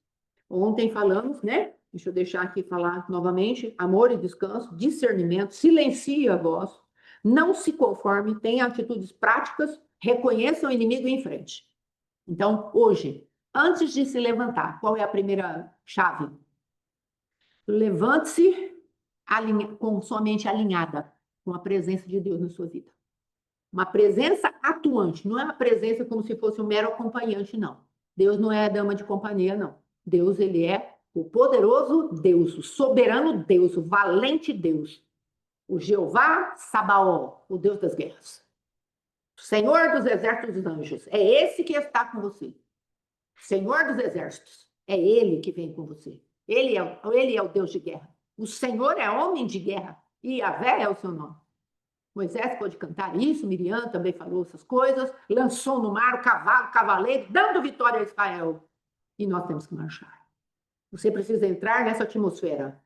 Ontem falamos, né? Deixa eu deixar aqui falar novamente: amor e descanso, discernimento, silencie a voz, não se conforme, tenha atitudes práticas, reconheça o inimigo e em frente. Então, hoje, antes de se levantar, qual é a primeira chave? Levante-se com sua mente alinhada com a presença de Deus na sua vida. Uma presença atuante, não é uma presença como se fosse um mero acompanhante, não. Deus não é a dama de companhia, não. Deus, ele é o poderoso Deus, o soberano Deus, o valente Deus. O Jeová Sabaoth, o Deus das guerras. O Senhor dos exércitos dos anjos. É esse que está com você. Senhor dos exércitos. É ele que vem com você. Ele é o Deus de guerra. O Senhor é homem de guerra. E Yahvé é o seu nome. Moisés pode cantar isso, Miriam também falou essas coisas, lançou no mar o cavalo, o cavaleiro, dando vitória a Israel. E nós temos que marchar. Você precisa entrar nessa atmosfera,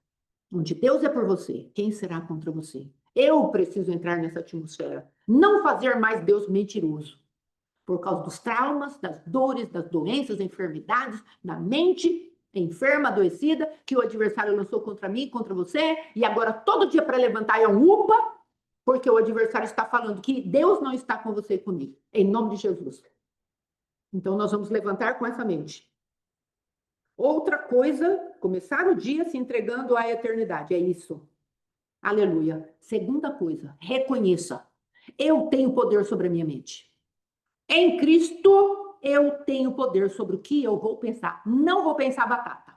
onde Deus é por você, quem será contra você? Eu preciso entrar nessa atmosfera. Não fazer mais Deus mentiroso. Por causa dos traumas, das dores, das doenças, das enfermidades, da mente enferma, adoecida, que o adversário lançou contra mim, contra você, e agora todo dia para levantar é um upa, porque o adversário está falando que Deus não está com você e comigo, em nome de Jesus. Então, nós vamos levantar com essa mente. Outra coisa, começar o dia se entregando à eternidade, é isso. Aleluia. Segunda coisa, reconheça. Eu tenho poder sobre a minha mente. Em Cristo, eu tenho poder sobre o que eu vou pensar. Não vou pensar batata.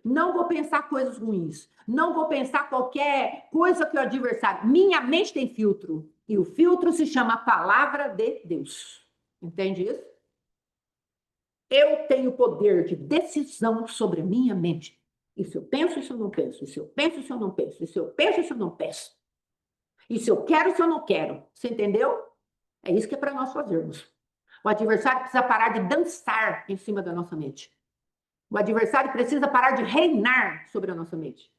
Não vou pensar coisas ruins. Não vou pensar qualquer coisa que o adversário... Minha mente tem filtro. E o filtro se chama Palavra de Deus. Entende isso? Eu tenho poder de decisão sobre a minha mente. E se eu penso, e se eu não penso? E se eu penso, e se eu não penso? E se eu penso, e se eu não penso? E se eu quero, e se eu não quero? Você entendeu? É isso que é para nós fazermos. O adversário precisa parar de dançar em cima da nossa mente. O adversário precisa parar de reinar sobre a nossa mente.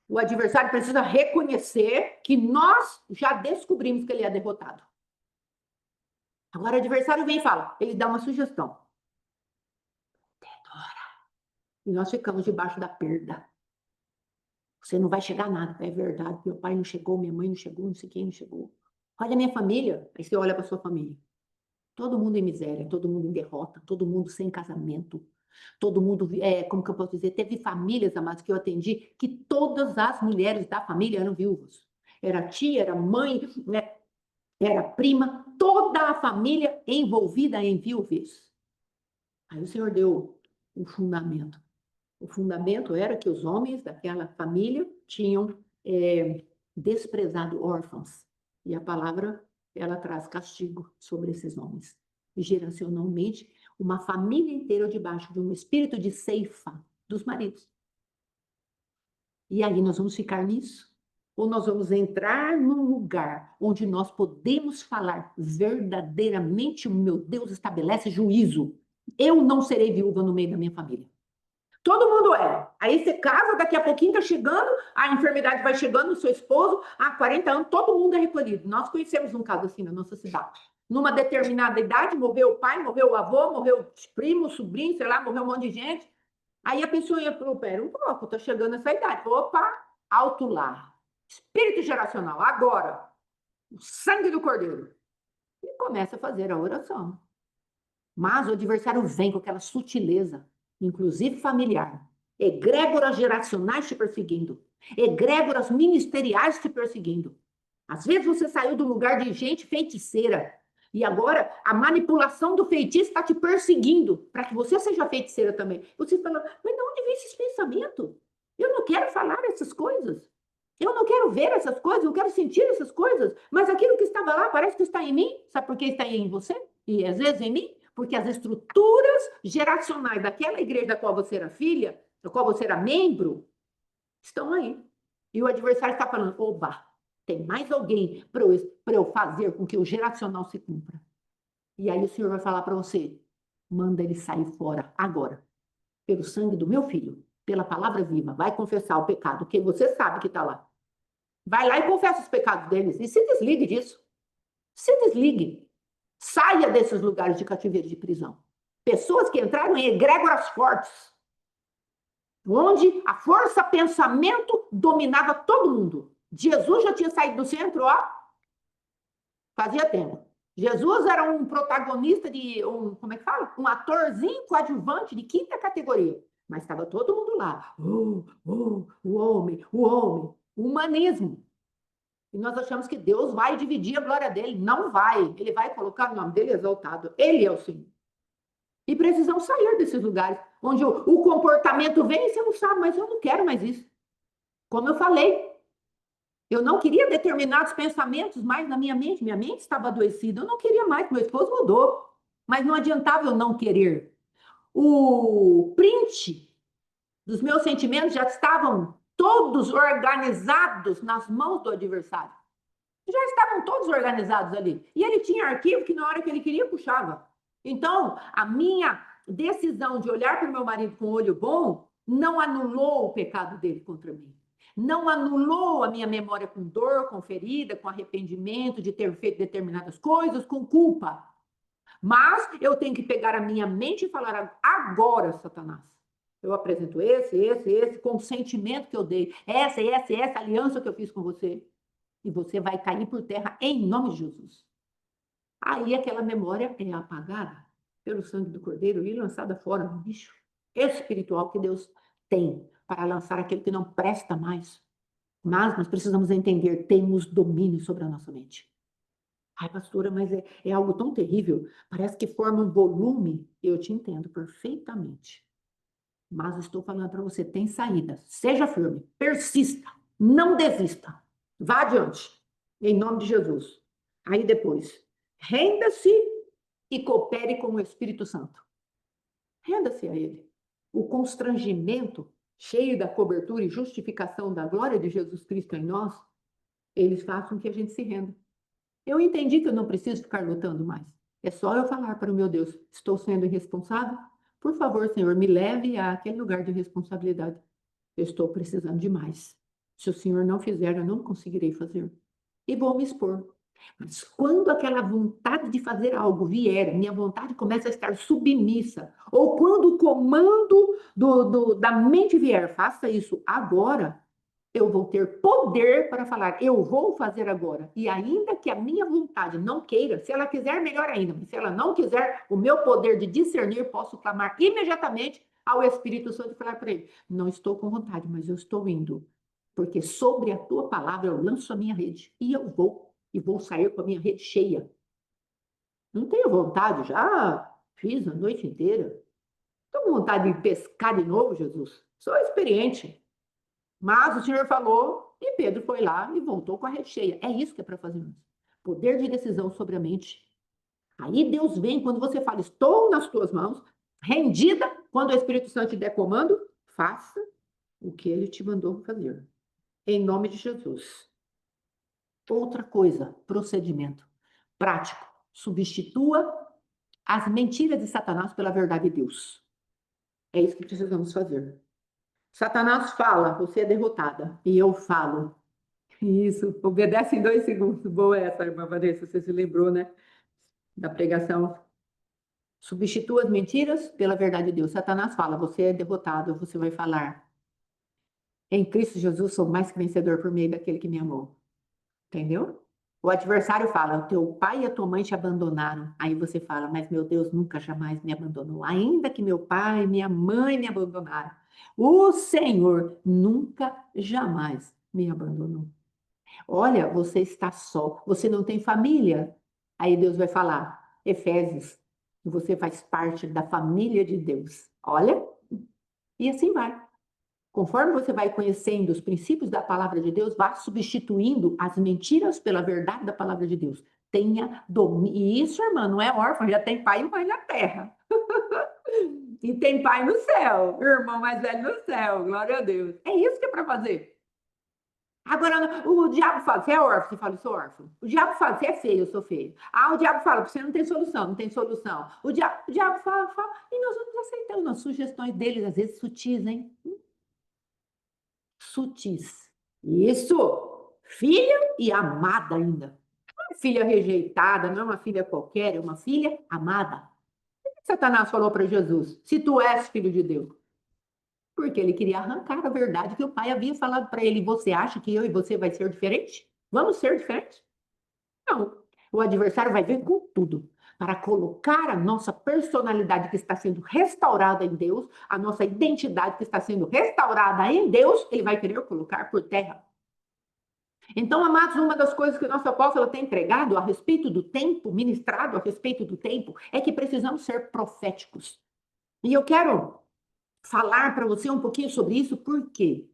O adversário precisa reconhecer que nós já descobrimos que ele é derrotado. Agora o adversário vem e fala, ele dá uma sugestão. E nós ficamos debaixo da perda. Você não vai chegar a nada, é verdade. Meu pai não chegou, minha mãe não chegou, não sei quem não chegou. Olha a minha família. Aí você olha para sua família. Todo mundo em miséria, todo mundo em derrota, todo mundo sem casamento, todo mundo, como que eu posso dizer, teve famílias, amados, que eu atendi, que todas as mulheres da família eram viúvas. Era tia, era mãe, né? Era prima, toda a família envolvida em viuvez. Aí o Senhor deu um fundamento. O fundamento era que os homens daquela família tinham desprezado órfãos. E a palavra, ela traz castigo sobre esses homens. E geracionalmente, uma família inteira debaixo de um espírito de ceifa dos maridos. E aí nós vamos ficar nisso? Ou nós vamos entrar num lugar onde nós podemos falar verdadeiramente, o meu Deus estabelece juízo. Eu não serei viúva no meio da minha família. Todo mundo é. Aí você casa, daqui a pouquinho tá chegando, a enfermidade vai chegando, o seu esposo, há 40 anos, todo mundo é recolhido. Nós conhecemos um caso assim na nossa cidade. Numa determinada idade, morreu o pai, morreu o avô, morreu o primo, o sobrinho, sei lá, morreu um monte de gente. Aí a pessoa ia pro pera um pouco, tá chegando essa idade. Opa, alto lá. Espírito geracional, agora. O sangue do cordeiro. E começa a fazer a oração. Mas o adversário vem com aquela sutileza, inclusive familiar. Egrégoras geracionais te perseguindo. Egrégoras ministeriais te perseguindo. Às vezes você saiu do lugar de gente feiticeira. E agora a manipulação do feitiço está te perseguindo para que você seja feiticeira também. Você fala, mas de onde vem esses pensamentos? Eu não quero falar essas coisas. Eu não quero ver essas coisas, eu quero sentir essas coisas. Mas aquilo que estava lá parece que está em mim. Sabe por que está em você? E às vezes em mim? Porque as estruturas geracionais daquela igreja da qual você era filha, da qual você era membro, estão aí. E o adversário está falando, oba, tem mais alguém para eu fazer com que o geracional se cumpra. E aí o Senhor vai falar para você, manda ele sair fora agora, pelo sangue do meu filho, pela palavra viva, vai confessar o pecado, que você sabe que está lá. Vai lá e confessa os pecados deles e se desligue disso. Se desligue. Saia desses lugares de cativeiro de prisão. Pessoas que entraram em egrégoras fortes, onde a força pensamento dominava todo mundo. Jesus já tinha saído do centro, ó, fazia tempo. Jesus era um protagonista de como é que fala? Um atorzinho coadjuvante de quinta categoria. Mas estava todo mundo lá. O homem, o humanismo. E nós achamos que Deus vai dividir a glória dele. Não vai. Ele vai colocar o nome dele exaltado. Ele é o Senhor. E precisamos sair desses lugares onde o comportamento vem e você não sabe, mas eu não quero mais isso. Como eu falei, eu não queria determinados pensamentos mais na minha mente. Minha mente estava adoecida. Eu não queria mais, meu esposo mudou. Mas não adiantava eu não querer. O print dos meus sentimentos já estavam todos organizados nas mãos do adversário. Já estavam todos organizados ali. E ele tinha arquivo que na hora que ele queria, puxava. Então, a minha decisão de olhar para o meu marido com olho bom não anulou o pecado dele contra mim. Não anulou a minha memória com dor, com ferida, com arrependimento de ter feito determinadas coisas, com culpa. Mas eu tenho que pegar a minha mente e falar agora, Satanás. Eu apresento esse consentimento que eu dei, essa aliança que eu fiz com você. E você vai cair por terra em nome de Jesus. Aí aquela memória é apagada pelo sangue do Cordeiro e lançada fora no lixo espiritual que Deus tem para lançar aquilo que não presta mais. Mas nós precisamos entender, temos domínio sobre a nossa mente. Ai, pastora, mas é algo tão terrível. Parece que forma um volume. Eu te entendo perfeitamente. Mas estou falando para você, tem saída. Seja firme, persista, não desista. Vá adiante, em nome de Jesus. Aí depois, renda-se e coopere com o Espírito Santo. Renda-se a Ele. O constrangimento, cheio da cobertura e justificação da glória de Jesus Cristo em nós, eles fazem que a gente se renda. Eu entendi que eu não preciso ficar lutando mais. É só eu falar para o meu Deus, estou sendo irresponsável? Por favor, Senhor, me leve àquele lugar de responsabilidade. Eu estou precisando de mais. Se o Senhor não fizer, eu não conseguirei fazer. E vou me expor. Mas quando aquela vontade de fazer algo vier, minha vontade começa a estar submissa, ou quando o comando da mente vier, faça isso agora, eu vou ter poder para falar, eu vou fazer agora. E ainda que a minha vontade não queira, se ela quiser, melhor ainda, mas se ela não quiser, o meu poder de discernir, posso clamar imediatamente ao Espírito Santo e falar para ele, não estou com vontade, mas eu estou indo. Porque sobre a tua palavra eu lanço a minha rede e eu vou. E vou sair com a minha rede cheia. Não tenho vontade, já fiz a noite inteira. Estou com vontade de pescar de novo, Jesus. Sou experiente. Mas o Senhor falou e Pedro foi lá e voltou com a rede cheia. É isso que é para fazer. Poder de decisão sobre a mente. Aí Deus vem quando você fala, estou nas tuas mãos, rendida, quando o Espírito Santo te der comando, faça o que ele te mandou fazer. Em nome de Jesus. Outra coisa, procedimento prático. Substitua as mentiras de Satanás pela verdade de Deus. É isso que precisamos fazer. Satanás fala, você é derrotada. E eu falo. Isso, obedece em 2 segundos. Boa essa, irmã Vanessa, você se lembrou, né? Da pregação. Substitua as mentiras pela verdade de Deus. Satanás fala, você é derrotado, você vai falar. Em Cristo Jesus sou mais que vencedor por meio daquele que me amou. Entendeu? O adversário fala, o teu pai e a tua mãe te abandonaram. Aí você fala, mas meu Deus nunca jamais me abandonou. Ainda que meu pai e minha mãe me abandonaram, o Senhor nunca jamais me abandonou. Olha, você está só, você não tem família. Aí Deus vai falar, Efésios, você faz parte da família de Deus. Olha, e assim vai. Conforme você vai conhecendo os princípios da palavra de Deus, vá substituindo as mentiras pela verdade da palavra de Deus. Tenha domínio. E isso, irmã, não é órfão, já tem pai e mãe na terra. E tem pai no céu, irmão mais velho no céu, glória a Deus. É isso que é para fazer. Agora, o diabo fala, você é órfão? Você fala, eu sou órfão. O diabo fala, você é feio, eu sou feio. Ah, o diabo fala, você não tem solução, não tem solução. O diabo fala, e nós vamos aceitando as sugestões deles, às vezes sutis, hein? Sutis. Isso! Filha e amada ainda. Não é filha rejeitada, não é uma filha qualquer, é uma filha amada. Satanás falou para Jesus: se tu és filho de Deus. Porque ele queria arrancar a verdade que o pai havia falado para ele. Você acha que eu e você vai ser diferente? Vamos ser diferentes? Não. O adversário vai vir com tudo para colocar a nossa personalidade que está sendo restaurada em Deus, a nossa identidade que está sendo restaurada em Deus, ele vai querer colocar por terra. Então, amados, uma das coisas que o nosso apóstolo tem pregado a respeito do tempo, ministrado a respeito do tempo, é que precisamos ser proféticos. E eu quero falar para você um pouquinho sobre isso, por quê?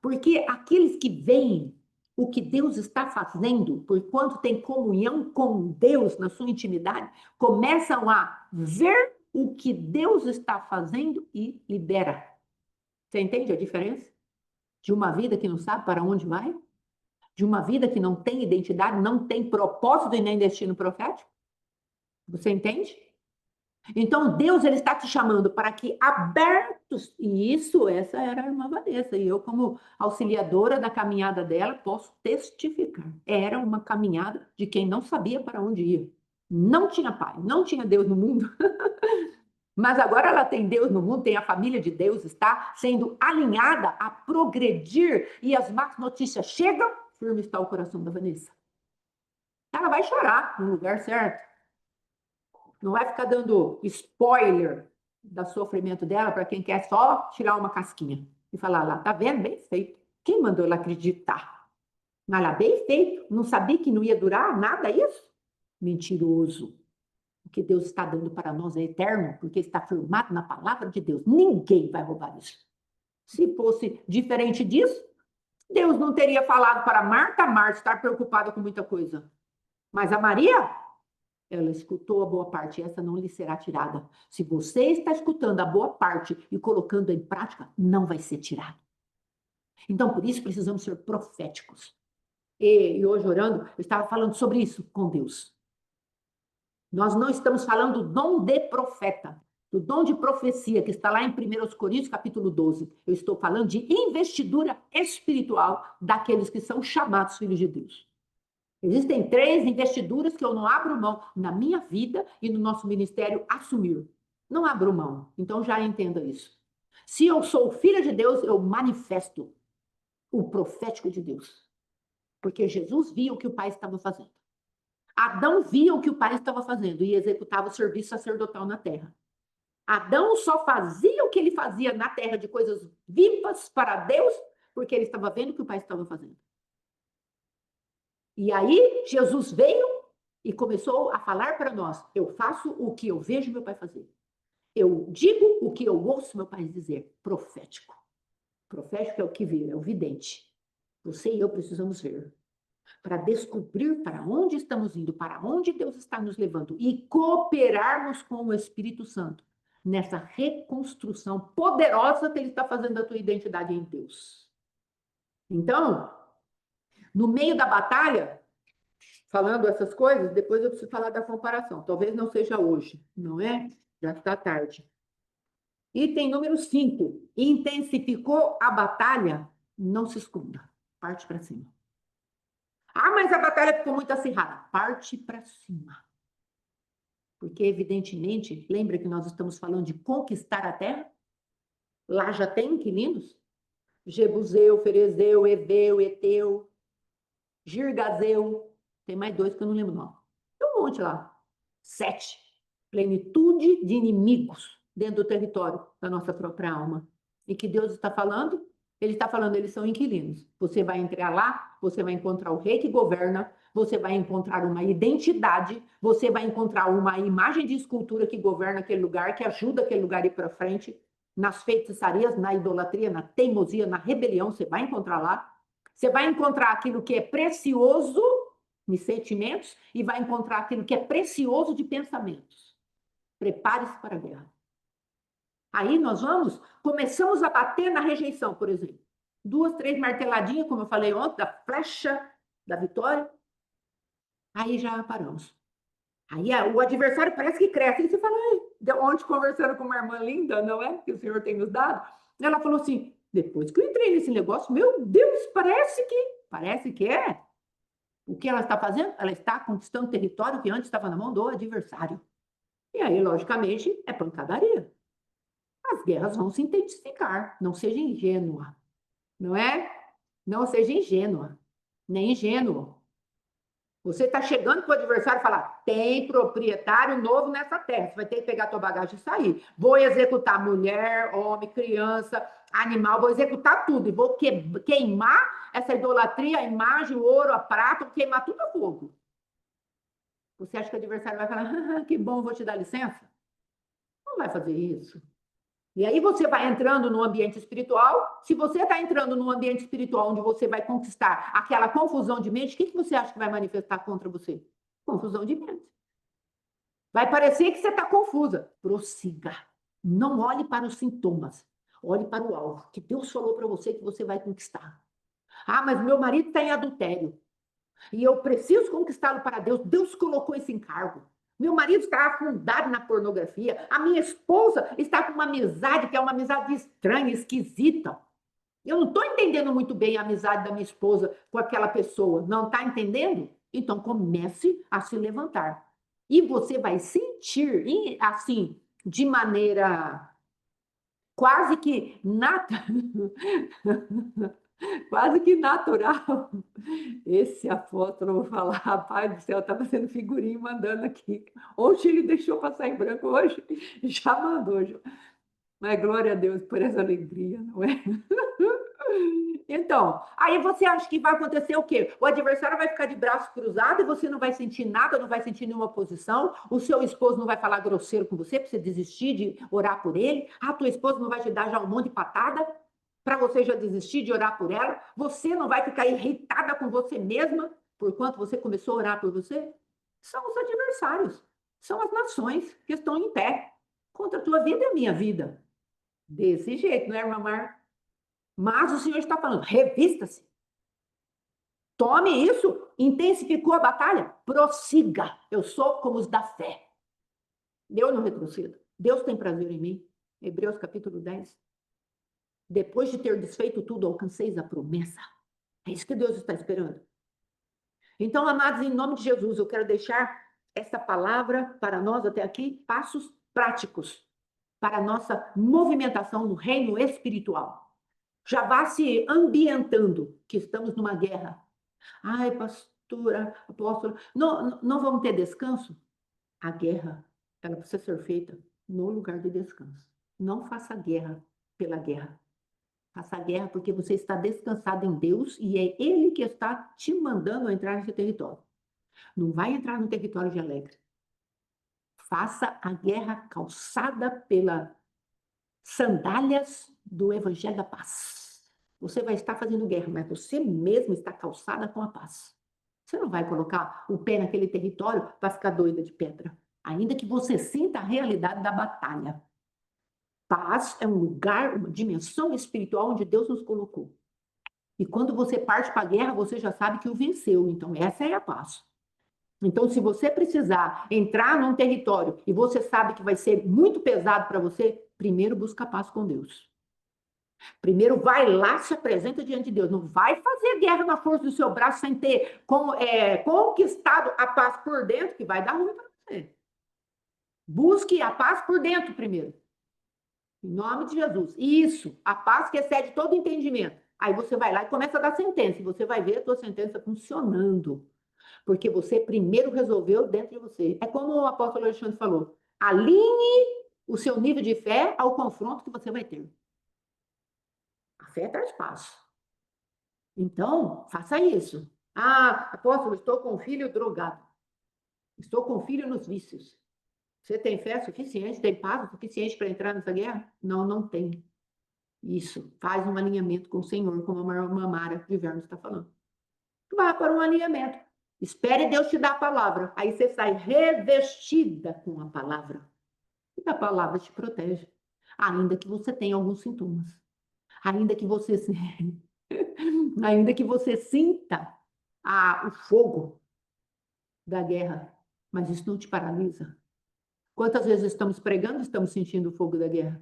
Porque aqueles que veem o que Deus está fazendo, porquanto tem comunhão com Deus na sua intimidade, começam a ver o que Deus está fazendo e libera. Você entende a diferença? De uma vida que não sabe para onde vai? De uma vida que não tem identidade, não tem propósito e nem destino profético? Você entende? Então, Deus ele está te chamando para que abertos, e isso, essa era a irmã Vanessa, e eu, como auxiliadora da caminhada dela, posso testificar. Era uma caminhada de quem não sabia para onde ia. Não tinha pai, não tinha Deus no mundo. Mas agora ela tem Deus no mundo, tem a família de Deus, está sendo alinhada a progredir, e as más notícias chegam, firme está o coração da Vanessa. Ela vai chorar no lugar certo. Não vai ficar dando spoiler do sofrimento dela para quem quer só tirar uma casquinha e falar lá, tá vendo? Bem feito. Quem mandou ela acreditar? Mas lá, bem feito. Não sabia que não ia durar nada isso? Mentiroso. O que Deus está dando para nós é eterno, porque está firmado na palavra de Deus. Ninguém vai roubar isso. Se fosse diferente disso, Deus não teria falado para Marta estar preocupada com muita coisa. Mas a Maria, ela escutou a boa parte, essa não lhe será tirada. Se você está escutando a boa parte e colocando em prática, não vai ser tirado. Então, por isso, precisamos ser proféticos. E hoje, orando, eu estava falando sobre isso com Deus. Nós não estamos falando do dom de profeta, do dom de profecia, que está lá em 1 Coríntios, capítulo 12. Eu estou falando de investidura espiritual daqueles que são chamados filhos de Deus. Existem 3 investiduras que eu não abro mão na minha vida e no nosso ministério assumir. Não abro mão. Então já entenda isso. Se eu sou filha de Deus, eu manifesto o profético de Deus. Porque Jesus via o que o Pai estava fazendo. Adão via o que o Pai estava fazendo e executava o serviço sacerdotal na terra. Adão só fazia o que ele fazia na terra de coisas vivas para Deus, porque ele estava vendo o que o Pai estava fazendo. E aí, Jesus veio e começou a falar para nós: eu faço o que eu vejo meu pai fazer. Eu digo o que eu ouço meu pai dizer. Profético. Profético é o que vê, é o vidente. Você e eu precisamos ver. Para descobrir para onde estamos indo, para onde Deus está nos levando e cooperarmos com o Espírito Santo nessa reconstrução poderosa que ele está fazendo da tua identidade em Deus. Então, no meio da batalha, falando essas coisas, depois eu preciso falar da comparação. Talvez não seja hoje, não é? Já está tarde. Item número 5. Intensificou a batalha, não se esconda. Parte para cima. Ah, mas a batalha ficou muito acirrada. Parte para cima. Porque, evidentemente, lembra que nós estamos falando de conquistar a terra? Lá já tem inquilinos? Jebuseu, Ferezeu, Eveu, Eteu, Girgazeu. Tem mais 2 que eu não lembro não. Tem um monte lá. 7. Plenitude de inimigos dentro do território da nossa própria alma. E que Deus está falando? Ele está falando, eles são inquilinos. Você vai entrar lá, você vai encontrar o rei que governa, você vai encontrar uma identidade, você vai encontrar uma imagem de escultura que governa aquele lugar, que ajuda aquele lugar a ir para frente. Nas feitiçarias, na idolatria, na teimosia, na rebelião, você vai encontrar lá. Você vai encontrar aquilo que é precioso de sentimentos e vai encontrar aquilo que é precioso de pensamentos. Prepare-se para a guerra. Aí nós começamos a bater na rejeição, por exemplo. 2, 3 marteladinhas, como eu falei ontem, da flecha da vitória. Aí já paramos. Aí o adversário parece que cresce. E você fala, ontem conversando com uma irmã linda, não é? Que o Senhor tem nos dado. Ela falou assim, depois que eu entrei nesse negócio, meu Deus, parece que é. O que ela está fazendo? Ela está conquistando território que antes estava na mão do adversário. E aí, logicamente, é pancadaria. As guerras vão se intensificar. Não seja ingênua, não é? Não seja ingênua, nem ingênuo. Você está chegando para o adversário e falar: tem proprietário novo nessa terra. Você vai ter que pegar a tua bagagem e sair. Vou executar mulher, homem, criança, animal, vou executar tudo. E vou queimar essa idolatria, a imagem, o ouro, a prata, vou queimar tudo a fogo. Você acha que o adversário vai falar: que bom, vou te dar licença? Não vai fazer isso. E aí você vai entrando no ambiente espiritual. Se você está entrando num ambiente espiritual onde você vai conquistar aquela confusão de mente, o que você acha que vai manifestar contra você? Confusão de mente. Vai parecer que você está confusa. Prossiga. Não olhe para os sintomas. Olhe para o alvo, que Deus falou para você que você vai conquistar. Ah, mas meu marido está em adultério. E eu preciso conquistá-lo para Deus. Deus colocou esse encargo. Meu marido está afundado na pornografia. A minha esposa está com uma amizade que é uma amizade estranha, esquisita. Eu não estou entendendo muito bem a amizade da minha esposa com aquela pessoa. Não está entendendo? Então comece a se levantar. E você vai sentir, assim, de maneira quase que quase que natural. Esse apóstolo, eu vou falar, rapaz do céu, tá fazendo figurinha mandando aqui. Oxe, ele deixou passar em branco hoje, já mandou. Já. Mas glória a Deus por essa alegria, não é? Então, aí você acha que vai acontecer o quê? O adversário vai ficar de braço cruzado e você não vai sentir nada, não vai sentir nenhuma posição. O seu esposo não vai falar grosseiro com você para você desistir de orar por ele. A tua esposa não vai te dar já um monte de patada para você já desistir de orar por ela. Você não vai ficar irritada com você mesma por quanto você começou a orar por você. São os adversários, são as nações que estão em pé contra a tua vida e a minha vida. Desse jeito, não é, irmã Mar? Mas o Senhor está falando, revista-se. Tome isso, intensificou a batalha, prossiga. Eu sou como os da fé. Eu não retrocedo. Deus tem prazer em mim. Hebreus capítulo 10. Depois de ter desfeito tudo, alcanceis a promessa. É isso que Deus está esperando. Então, amados, em nome de Jesus, eu quero deixar essa palavra para nós até aqui, passos práticos para a nossa movimentação no reino espiritual. Já vá se ambientando que estamos numa guerra. Ai, pastora, apóstolo, não vamos ter descanso? A guerra, ela precisa ser feita no lugar de descanso. Não faça guerra pela guerra. Faça guerra porque você está descansado em Deus e é Ele que está te mandando entrar nesse território. Não vai entrar no território de Alegre. Faça a guerra calçada pelas sandálias do Evangelho da Paz. Você vai estar fazendo guerra, mas você mesmo está calçada com a paz. Você não vai colocar o pé naquele território para ficar doida de pedra. Ainda que você sinta a realidade da batalha. Paz é um lugar, uma dimensão espiritual onde Deus nos colocou. E quando você parte para a guerra, você já sabe que o venceu. Então, essa é a paz. Então, se você precisar entrar num território e você sabe que vai ser muito pesado para você, primeiro busca a paz com Deus. Primeiro vai lá, se apresenta diante de Deus. Não vai fazer guerra na força do seu braço sem ter conquistado a paz por dentro, que vai dar ruim para você. Busque a paz por dentro primeiro. Em nome de Jesus. Isso, a paz que excede todo entendimento. Aí você vai lá e começa a dar sentença. E você vai ver a tua sentença funcionando. Porque você primeiro resolveu dentro de você. É como o apóstolo Alexandre falou. Alinhe o seu nível de fé ao confronto que você vai ter. A fé traz paz. Então, faça isso. Ah, apóstolo, estou com um filho drogado. Estou com um filho nos vícios. Você tem fé suficiente, tem paz suficiente para entrar nessa guerra? Não, não tem. Isso, faz um alinhamento com o Senhor, como a irmã Mara de Verno está falando. Vá para um alinhamento. Espere Deus te dar a palavra. Aí você sai revestida com a palavra. E a palavra te protege. Ainda que você tenha alguns sintomas. Ainda que você ainda que você sinta o fogo da guerra, mas isso não te paralisa. Quantas vezes estamos pregando, estamos sentindo o fogo da guerra?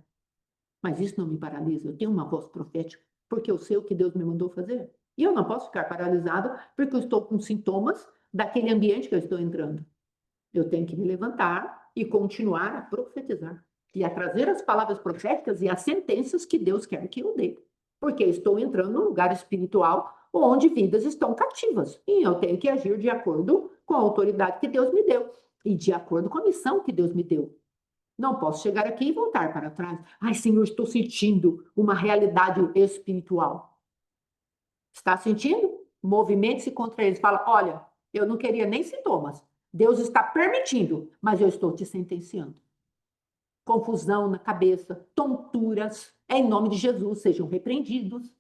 Mas isso não me paralisa. Eu tenho uma voz profética, porque eu sei o que Deus me mandou fazer. E eu não posso ficar paralisada porque eu estou com sintomas daquele ambiente que eu estou entrando. Eu tenho que me levantar e continuar a profetizar e a trazer as palavras proféticas e as sentenças que Deus quer que eu dê. Porque estou entrando num lugar espiritual onde vidas estão cativas. E eu tenho que agir de acordo com a autoridade que Deus me deu e de acordo com a missão que Deus me deu. Não posso chegar aqui e voltar para trás. Ai, Senhor, estou sentindo uma realidade espiritual. Está sentindo? Movimente-se contra eles. Fala, olha, eu não queria nem sintomas. Deus está permitindo, mas eu estou te sentenciando. Confusão na cabeça, tonturas, em nome de Jesus, sejam repreendidos.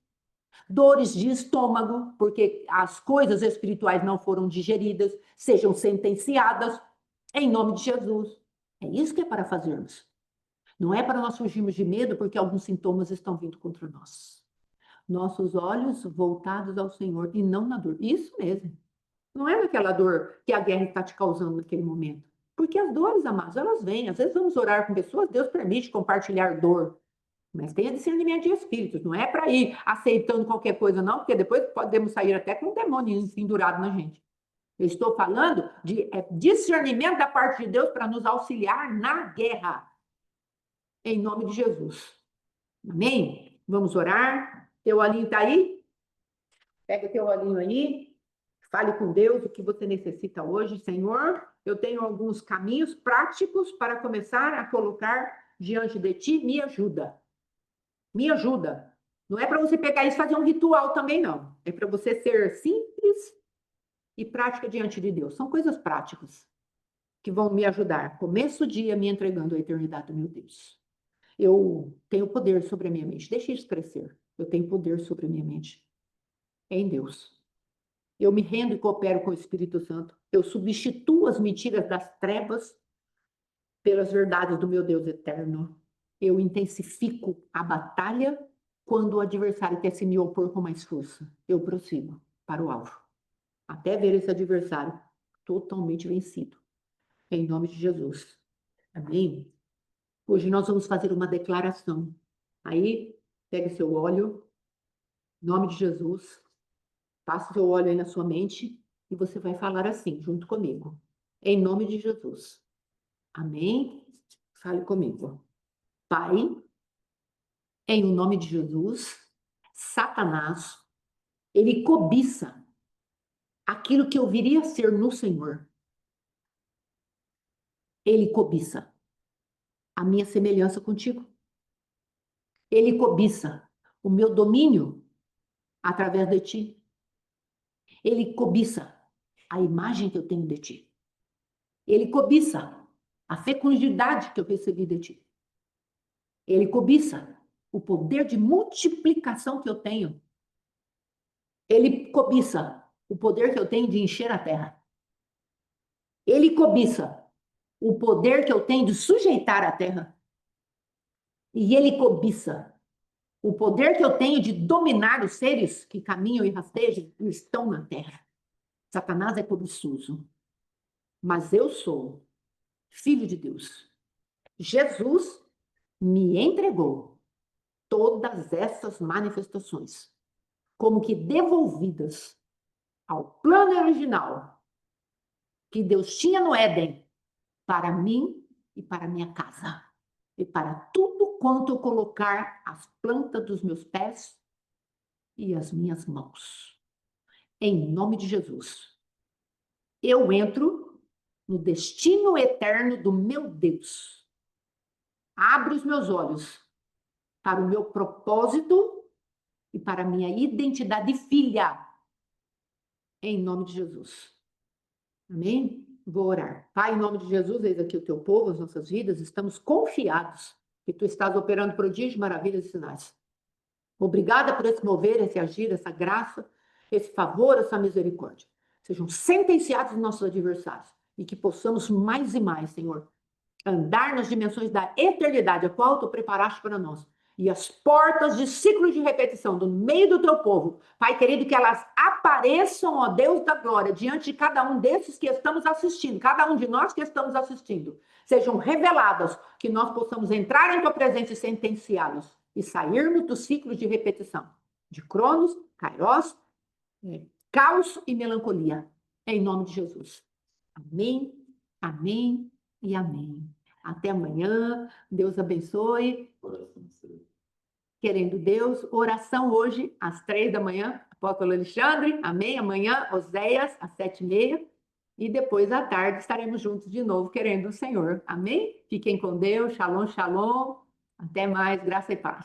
Dores de estômago, porque as coisas espirituais não foram digeridas, sejam sentenciadas, em nome de Jesus. É isso que é para fazermos. Não é para nós fugirmos de medo, porque alguns sintomas estão vindo contra nós. Nossos olhos voltados ao Senhor e não na dor. Isso mesmo. Não é naquela dor que a guerra está te causando naquele momento. Porque as dores, amados, elas vêm. Às vezes vamos orar com pessoas, Deus permite compartilhar dor. Mas tenha discernimento de espíritos. Não é para ir aceitando qualquer coisa, não, porque depois podemos sair até com um demônio pendurado na gente. Eu estou falando de discernimento da parte de Deus para nos auxiliar na guerra. Em nome de Jesus. Amém? Vamos orar. Teu olhinho está aí? Pega teu olhinho aí. Fale com Deus o que você necessita hoje. Senhor, eu tenho alguns caminhos práticos para começar a colocar diante de ti. Me ajuda. Me ajuda. Não é para você pegar isso e fazer um ritual também, não. É para você ser simples e prática diante de Deus. São coisas práticas que vão me ajudar. Começo o dia me entregando à eternidade do meu Deus. Eu tenho poder sobre a minha mente. Deixa isso crescer. Eu tenho poder sobre a minha mente. Em Deus. Eu me rendo e coopero com o Espírito Santo. Eu substituo as mentiras das trevas pelas verdades do meu Deus eterno. Eu intensifico a batalha quando o adversário quer se me opor com mais força. Eu prossigo para o alvo. Até ver esse adversário totalmente vencido. Em nome de Jesus. Amém? Hoje nós vamos fazer uma declaração. Aí, pegue seu óleo, em nome de Jesus, passa seu óleo aí na sua mente e você vai falar assim, junto comigo. Em nome de Jesus. Amém? Fale comigo. Pai, em nome de Jesus, Satanás, ele cobiça aquilo que eu viria a ser no Senhor. Ele cobiça a minha semelhança contigo. Ele cobiça o meu domínio através de ti. Ele cobiça a imagem que eu tenho de ti. Ele cobiça a fecundidade que eu recebi de ti. Ele cobiça o poder de multiplicação que eu tenho. Ele cobiça o poder que eu tenho de encher a terra. Ele cobiça o poder que eu tenho de sujeitar a terra. E ele cobiça o poder que eu tenho de dominar os seres que caminham e rastejam e estão na terra. Satanás é cobiçoso. Mas eu sou filho de Deus. Jesus me entregou todas essas manifestações como que devolvidas ao plano original que Deus tinha no Éden para mim e para minha casa e para tudo quanto eu colocar as plantas dos meus pés e as minhas mãos. Em nome de Jesus. Eu entro no destino eterno do meu Deus. Abro os meus olhos para o meu propósito e para a minha identidade de filha. Em nome de Jesus. Amém? Vou orar. Pai, em nome de Jesus, eis aqui o teu povo, as nossas vidas, estamos confiados que tu estás operando prodígios, maravilhas e sinais. Obrigada por esse mover, esse agir, essa graça, esse favor, essa misericórdia. Sejam sentenciados os nossos adversários e que possamos mais e mais, Senhor, andar nas dimensões da eternidade, a qual tu preparaste para nós. E as portas de ciclos de repetição do meio do teu povo, Pai querido, que elas apareçam, ó Deus da glória, diante de cada um desses que estamos assistindo, cada um de nós que estamos assistindo, sejam reveladas, que nós possamos entrar em tua presença e sentenciá-los, e sairmos do ciclo de repetição, de Cronos, Kairos, caos e melancolia, em nome de Jesus. Amém, amém e amém. Até amanhã. Deus abençoe. Querendo Deus, oração hoje às 3 da manhã, apóstolo Alexandre, amém? Amanhã, Oséias, às 7h30. E depois à tarde estaremos juntos de novo, querendo o Senhor, amém? Fiquem com Deus, shalom, shalom. Até mais, graça e paz.